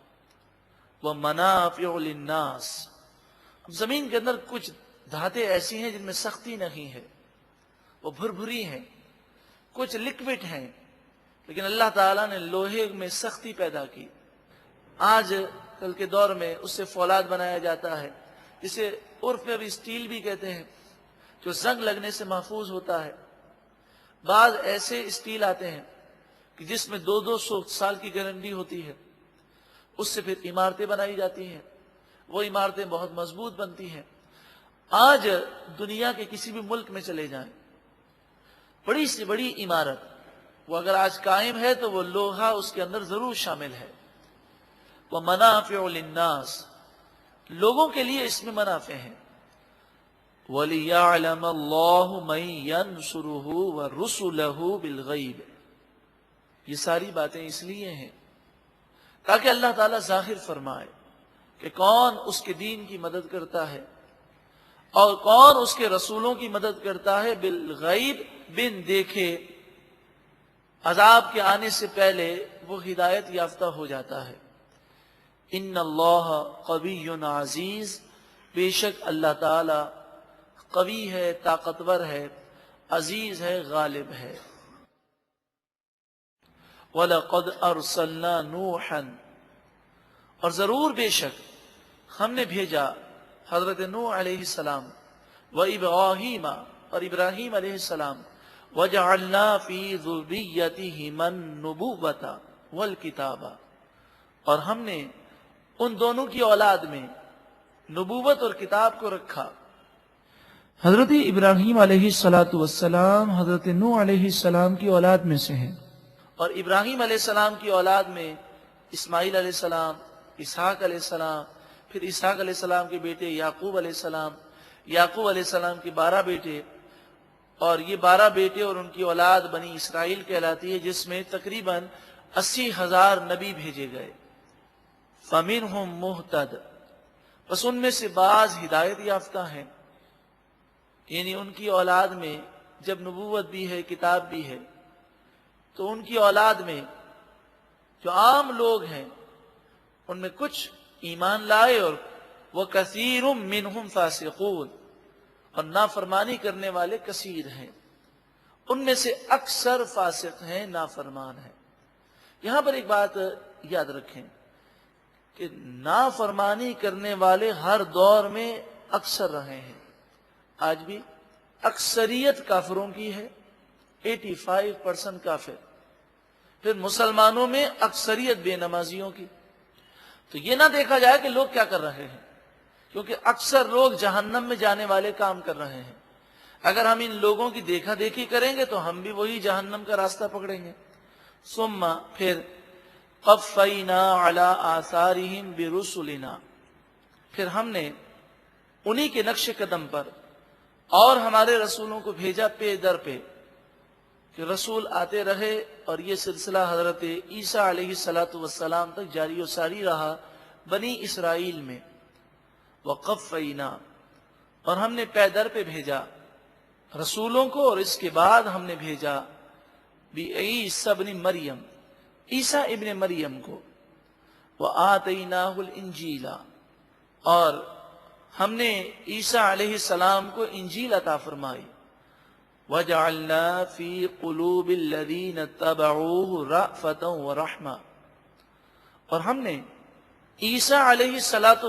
وَمَنَافِعُ لِلنَّاسِ، زمین کے اندر کچھ دھاتیں ایسی ہیں جن میں سختی نہیں ہے، وہ بھربھری ہیں، کچھ لکوڈ ہیں، لیکن اللہ تعالیٰ نے لوہے میں سختی پیدا کی۔ آج کل کے دور میں اس سے فولاد بنایا جاتا ہے، جسے عرف میں بھی اسٹیل بھی کہتے ہیں، جو زنگ لگنے سے محفوظ ہوتا ہے۔ بعض ایسے اسٹیل آتے ہیں کہ جس میں 200 سال کی گارنٹی ہوتی ہے، اس سے پھر عمارتیں بنائی جاتی ہیں، وہ عمارتیں بہت مضبوط بنتی ہیں۔ آج دنیا کے کسی بھی ملک میں چلے جائیں، بڑی سے بڑی عمارت وہ اگر آج قائم ہے تو وہ لوہا اس کے اندر ضرور شامل ہے۔ وَمَنَافِعُ لِلنَّاسِ، لوگوں کے لیے اس میں منافع ہیں۔ وَلِيَعْلَمَ اللَّهُ مَن يَنْصُرُهُ وَرُسُلَهُ بِالْغَيْبِ، یہ ساری باتیں اس لیے ہیں تاکہ اللہ تعالیٰ ظاہر فرمائے کہ کون اس کے دین کی مدد کرتا ہے اور کون اس کے رسولوں کی مدد کرتا ہے، بالغیب، بن دیکھے، عذاب کے آنے سے پہلے وہ ہدایت یافتہ ہو جاتا ہے۔ ان اللہ قوی عزیز، بے شک اللہ تعالی قوی ہے، طاقتور ہے، عزیز ہے، غالب ہے۔ وَلَقَدْ أَرْسَلْنَا نُوحًا، اور ضرور بے شک ہم نے بھیجا حضرت نوح علیہ السلام، وَإِبْرَاهِيمَ، اور ابراہیم علیہ السلام، وَجَعَلْنَا فِي ذُرِّيَّتِهِمَا النُّبُوَّةَ وَالْكِتَابَ، اور ہم نے ان دونوں کی اولاد میں نبوت اور کتاب کو رکھا۔ حضرت ابراہیم علیہ السلام حضرت نوح علیہ السلام کی اولاد میں سے ہیں، اور ابراہیم علیہ السلام کی اولاد میں اسماعیل علیہ السلام، اسحاق علیہ السلام، پھر اسحاق علیہ السلام کے بیٹے یعقوب علیہ السلام، یعقوب علیہ السلام کے 12 بیٹے، اور یہ 12 بیٹے اور ان کی اولاد بنی اسرائیل کہلاتی ہے، جس میں تقریباً 80,000 نبی بھیجے گئے۔ فَمِنْهُمْ مُهْتَدٍ، بس ان میں سے بعض ہدایت یافتہ ہیں، یعنی ان کی اولاد میں جب نبوت بھی ہے، کتاب بھی ہے، تو ان کی اولاد میں جو عام لوگ ہیں ان میں کچھ ایمان لائے، اور وَكَثِيرٌ مِّنْهُمْ فَاسِقُونَ، اور نافرمانی کرنے والے کثیر ہیں، ان میں سے اکثر فاسق ہیں، نافرمان ہیں۔ یہاں پر ایک بات یاد رکھیں کہ نافرمانی کرنے والے ہر دور میں اکثر رہے ہیں، آج بھی اکثریت کافروں کی ہے، 85% کافر، پھر مسلمانوں میں اکثریت بے نمازیوں کی۔ تو یہ نہ دیکھا جائے کہ لوگ کیا کر رہے ہیں، کیونکہ اکثر لوگ جہنم میں جانے والے کام کر رہے ہیں۔ اگر ہم ان لوگوں کی دیکھا دیکھی کریں گے تو ہم بھی وہی جہنم کا راستہ پکڑیں گے۔ ثم پھر قفینا علی آثارہم برسلنا، پھر ہم نے انہی کے نقش قدم پر اور ہمارے رسولوں کو بھیجا پے در پہ، کہ رسول آتے رہے، اور یہ سلسلہ حضرت عیسیٰ علیہ السلام تک جاری و ساری رہا بنی اسرائیل میں۔ وقفینا، اور ہم نے پے در پہ بھیجا رسولوں کو، اور اس کے بعد ہم نے بھیجا بعیسی ابن مریم، عیسیٰ ابن مریم کو، وآتیناہ الانجیل، اور ہم نے عیسیٰ علیہ السلام کو انجیل عطا فرمائی، وَجَعَلْنَا فِي قُلُوبِ الَّذِينَ اتَّبَعُوهُ رَأْفَةً وَرَحْمَةً، اور ہم نے عیسیٰ علیہ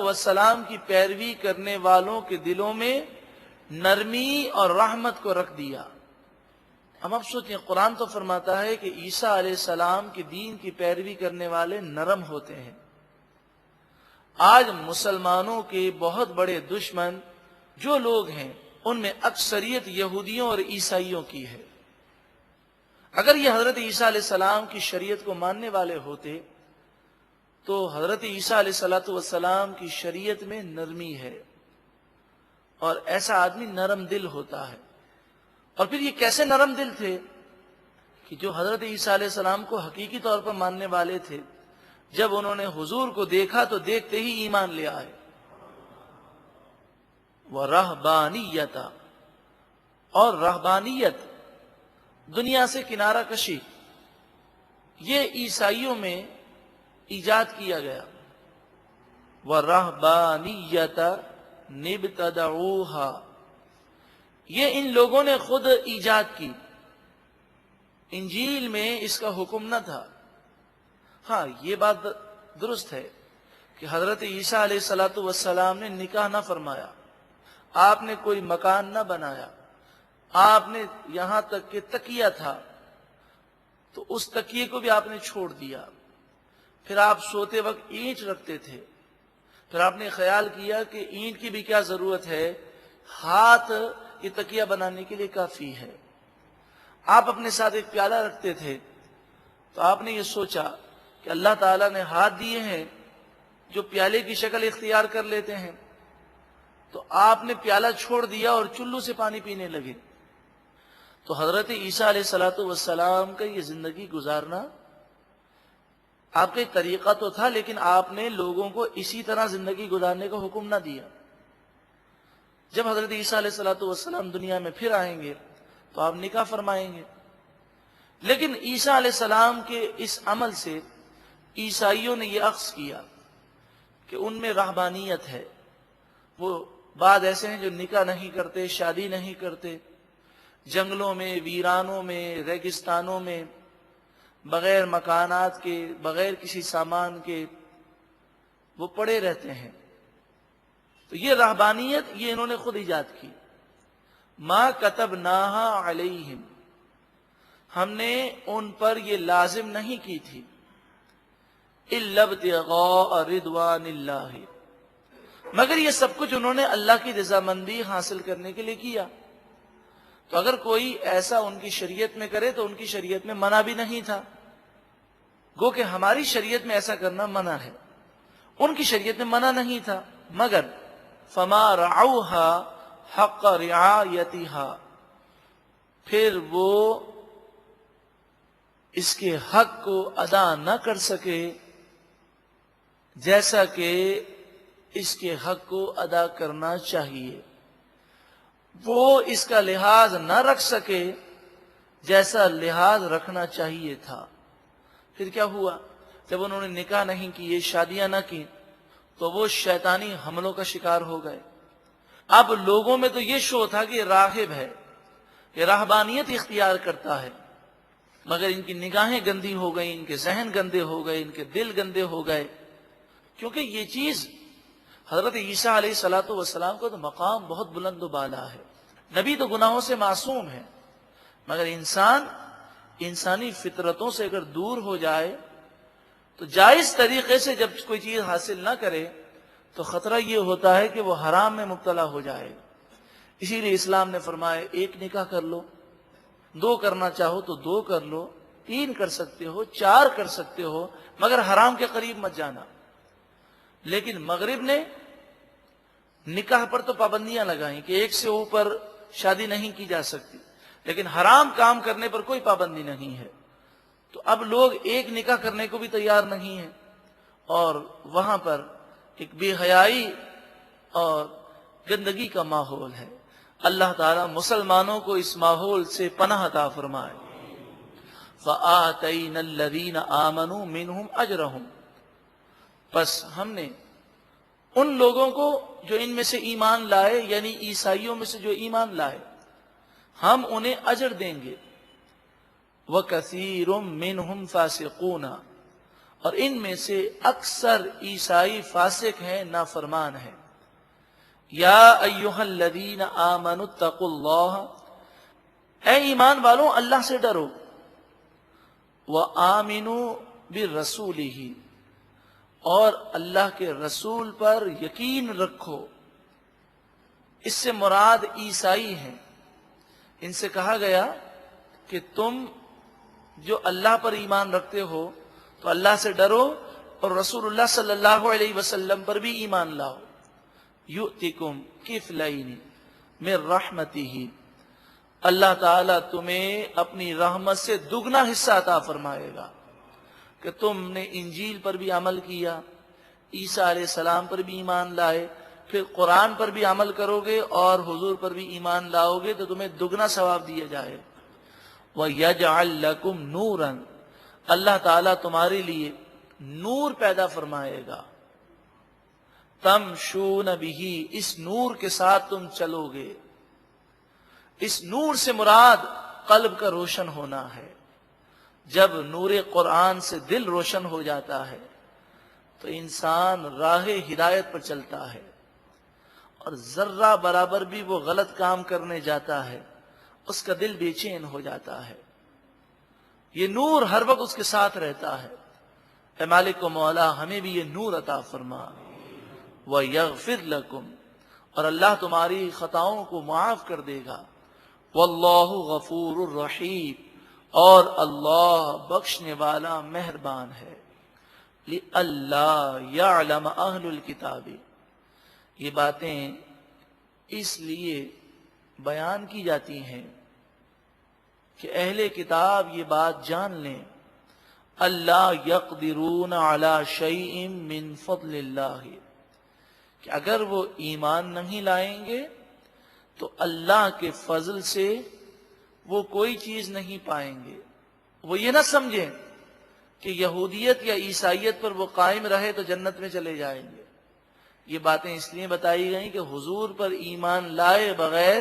السلام کی پیروی کرنے والوں کے دلوں میں نرمی اور رحمت کو رکھ دیا۔ اب آپ سوچیں، قرآن تو فرماتا ہے کہ عیسیٰ علیہ السلام کے دین کی پیروی کرنے والے نرم ہوتے ہیں۔ آج مسلمانوں کے بہت بڑے دشمن جو لوگ ہیں ان میں اکثریت یہودیوں اور عیسائیوں کی ہے۔ اگر یہ حضرت عیسیٰ علیہ السلام کی شریعت کو ماننے والے ہوتے تو حضرت عیسیٰ علیہ السلام کی شریعت میں نرمی ہے، اور ایسا آدمی نرم دل ہوتا ہے۔ اور پھر یہ کیسے نرم دل تھے کہ جو حضرت عیسیٰ علیہ السلام کو حقیقی طور پر ماننے والے تھے، جب انہوں نے حضور کو دیکھا تو دیکھتے ہی ایمان لے آئے۔ وَرَهْبَانِيَّةً، اور رہبانیت، دنیا سے کنارہ کشی، یہ عیسائیوں میں ایجاد کیا گیا۔ وَرَهْبَانِيَّةً نِبْتَدَعُوهَا، یہ ان لوگوں نے خود ایجاد کی، انجیل میں اس کا حکم نہ تھا۔ ہاں، یہ بات درست ہے کہ حضرت عیسیٰ علیہ السلام نے نکاح نہ فرمایا، آپ نے کوئی مکان نہ بنایا، آپ نے یہاں تک کہ تکیہ تھا تو اس تکیے کو بھی آپ نے چھوڑ دیا، پھر آپ سوتے وقت اینٹ رکھتے تھے، پھر آپ نے خیال کیا کہ اینٹ کی بھی کیا ضرورت ہے، ہاتھ کی تکیہ بنانے کے لیے کافی ہے۔ آپ اپنے ساتھ ایک پیالہ رکھتے تھے، تو آپ نے یہ سوچا کہ اللہ تعالیٰ نے ہاتھ دیے ہیں جو پیالے کی شکل اختیار کر لیتے ہیں، تو آپ نے پیالہ چھوڑ دیا اور چلو سے پانی پینے لگے۔ تو حضرت عیسیٰ علیہ السلام کا یہ زندگی گزارنا آپ کا ایک طریقہ تو تھا، لیکن آپ نے لوگوں کو اسی طرح زندگی گزارنے کا حکم نہ دیا۔ جب حضرت عیسیٰ علیہ السلام دنیا میں پھر آئیں گے تو آپ نکاح فرمائیں گے، لیکن عیسیٰ علیہ السلام کے اس عمل سے عیسائیوں نے یہ اخذ کیا کہ ان میں رہبانیت ہے. وہ بعض ایسے ہیں جو نکاح نہیں کرتے، شادی نہیں کرتے، جنگلوں میں، ویرانوں میں، ریگستانوں میں، بغیر مکانات کے، بغیر کسی سامان کے وہ پڑے رہتے ہیں. تو یہ رہبانیت یہ انہوں نے خود ایجاد کی. ما کتبناہا علیہم، ہم نے ان پر یہ لازم نہیں کی تھی. الا ابتغاء رضوان اللہ، مگر یہ سب کچھ انہوں نے اللہ کی رضامندی حاصل کرنے کے لیے کیا. تو اگر کوئی ایسا ان کی شریعت میں کرے تو ان کی شریعت میں منع بھی نہیں تھا. گو کہ ہماری شریعت میں ایسا کرنا منع ہے، ان کی شریعت میں منع نہیں تھا. مگر فما رعوها حق رعایتها، پھر وہ اس کے حق کو ادا نہ کر سکے جیسا کہ اس کے حق کو ادا کرنا چاہیے. وہ اس کا لحاظ نہ رکھ سکے جیسا لحاظ رکھنا چاہیے تھا. پھر کیا ہوا؟ جب انہوں نے نکاح نہیں کیے، شادیاں نہ کی، تو وہ شیطانی حملوں کا شکار ہو گئے. اب لوگوں میں تو یہ شو تھا کہ یہ راہب ہے، یہ راہبانیت اختیار کرتا ہے، مگر ان کی نگاہیں گندی ہو گئی، ان کے ذہن گندے ہو گئے، ان کے دل گندے ہو گئے. کیونکہ یہ چیز حضرت عیسیٰ علیہ الصلوۃ والسلام کا تو مقام بہت بلند و بالا ہے. نبی تو گناہوں سے معصوم ہے، مگر انسان انسانی فطرتوں سے اگر دور ہو جائے تو جائز طریقے سے جب کوئی چیز حاصل نہ کرے تو خطرہ یہ ہوتا ہے کہ وہ حرام میں مبتلا ہو جائے. اسی لیے اسلام نے فرمایا ایک نکاح کر لو، 2 کرنا چاہو تو 2 کر لو، 3 کر سکتے ہو، 4 کر سکتے ہو، مگر حرام کے قریب مت جانا. لیکن مغرب نے نکاح پر تو پابندیاں لگائیں کہ 1 سے اوپر شادی نہیں کی جا سکتی، لیکن حرام کام کرنے پر کوئی پابندی نہیں ہے. تو اب لوگ ایک نکاح کرنے کو بھی تیار نہیں ہیں، اور وہاں پر ایک بے حیائی اور گندگی کا ماحول ہے. اللہ تعالیٰ مسلمانوں کو اس ماحول سے پناہ عطا فرمائے. فَآتَيْنَا الَّذِينَ آمَنُوا مِنْهُمْ أَجْرَهُمْ، پس ہم نے ان لوگوں کو جو ان میں سے ایمان لائے، یعنی عیسائیوں میں سے جو ایمان لائے، ہم انہیں اجر دیں گے. وَكَثِيرٌ مِّنْهُمْ فَاسِقُونَ، اور ان میں سے اکثر عیسائی فاسق ہیں، نافرمان ہیں. یا ایھا الذین آمنوا اتقوا اللہ، اے ایمان والوں اللہ سے ڈرو. وآمنوا برسولہ، اور اللہ کے رسول پر یقین رکھو. اس سے مراد عیسائی ہیں. ان سے کہا گیا کہ تم جو اللہ پر ایمان رکھتے ہو تو اللہ سے ڈرو اور رسول اللہ صلی اللہ علیہ وسلم پر بھی ایمان لاؤ. یؤتکم کفلین من رحمتہ، اللہ تعالیٰ تمہیں اپنی رحمت سے دگنا حصہ عطا فرمائے گا. کہ تم نے انجیل پر بھی عمل کیا، عیسیٰ علیہ السلام پر بھی ایمان لائے، پھر قرآن پر بھی عمل کرو گے اور حضور پر بھی ایمان لاؤ گے تو تمہیں دگنا ثواب دیا جائے. وَيَجْعَلْ لَكُمْ نُورًا، اللہ تعالیٰ تمہارے لیے نور پیدا فرمائے گا. تمشون بِهِ، اس نور کے ساتھ تم چلو گے. اس نور سے مراد قلب کا روشن ہونا ہے. جب نور قرآن سے دل روشن ہو جاتا ہے تو انسان راہ ہدایت پر چلتا ہے، اور ذرہ برابر بھی وہ غلط کام کرنے جاتا ہے اس کا دل بے چین ہو جاتا ہے. یہ نور ہر وقت اس کے ساتھ رہتا ہے. اے مالک و مولا ہمیں بھی یہ نور عطا فرما. وَيَغْفِرْ لَكُمْ، اور اللہ تمہاری خطاؤں کو معاف کر دے گا. وَاللَّهُ غَفُورٌ رَحِيمٌ، اور اللہ بخشنے والا مہربان ہے. لِأَلَّا يَعْلَمَ أَهْلُ الْكِتَابِ، یہ باتیں اس لیے بیان کی جاتی ہیں کہ اہل کتاب یہ بات جان لیں. اللہ یقدرون علی شیء من فضل اللہ، کہ اگر وہ ایمان نہیں لائیں گے تو اللہ کے فضل سے وہ کوئی چیز نہیں پائیں گے. وہ یہ نہ سمجھیں کہ یہودیت یا عیسائیت پر وہ قائم رہے تو جنت میں چلے جائیں گے. یہ باتیں اس لیے بتائی گئیں کہ حضور پر ایمان لائے بغیر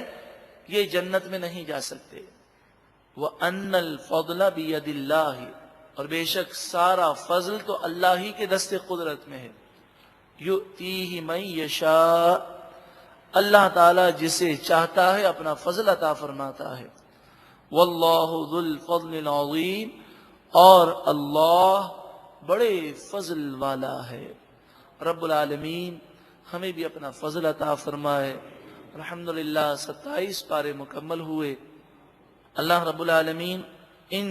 یہ جنت میں نہیں جا سکتے. وَأَنَّ الْفَضْلَ بِيَدِ اللَّهِ، اور بے شک سارا فضل تو اللہ ہی کے دست قدرت میں ہے. يُؤْتِيهِ مَن يَشَاءُ، اللہ تعالیٰ جسے چاہتا ہے اپنا فضل عطا فرماتا ہے. وَاللَّهُ ذُو الْفَضْلِ الْعَظِيمِ، اور اللہ بڑے فضل والا ہے. رب العالمین ہمیں بھی اپنا فضل عطا فرمائے. الحمدللہ 27 پارے مکمل ہوئے. اللہ رب العالمین ان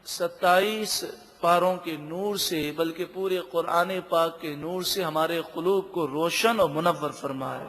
27 پاروں کے نور سے بلکہ پورے قرآن پاک کے نور سے ہمارے قلوب کو روشن اور منور فرمائے.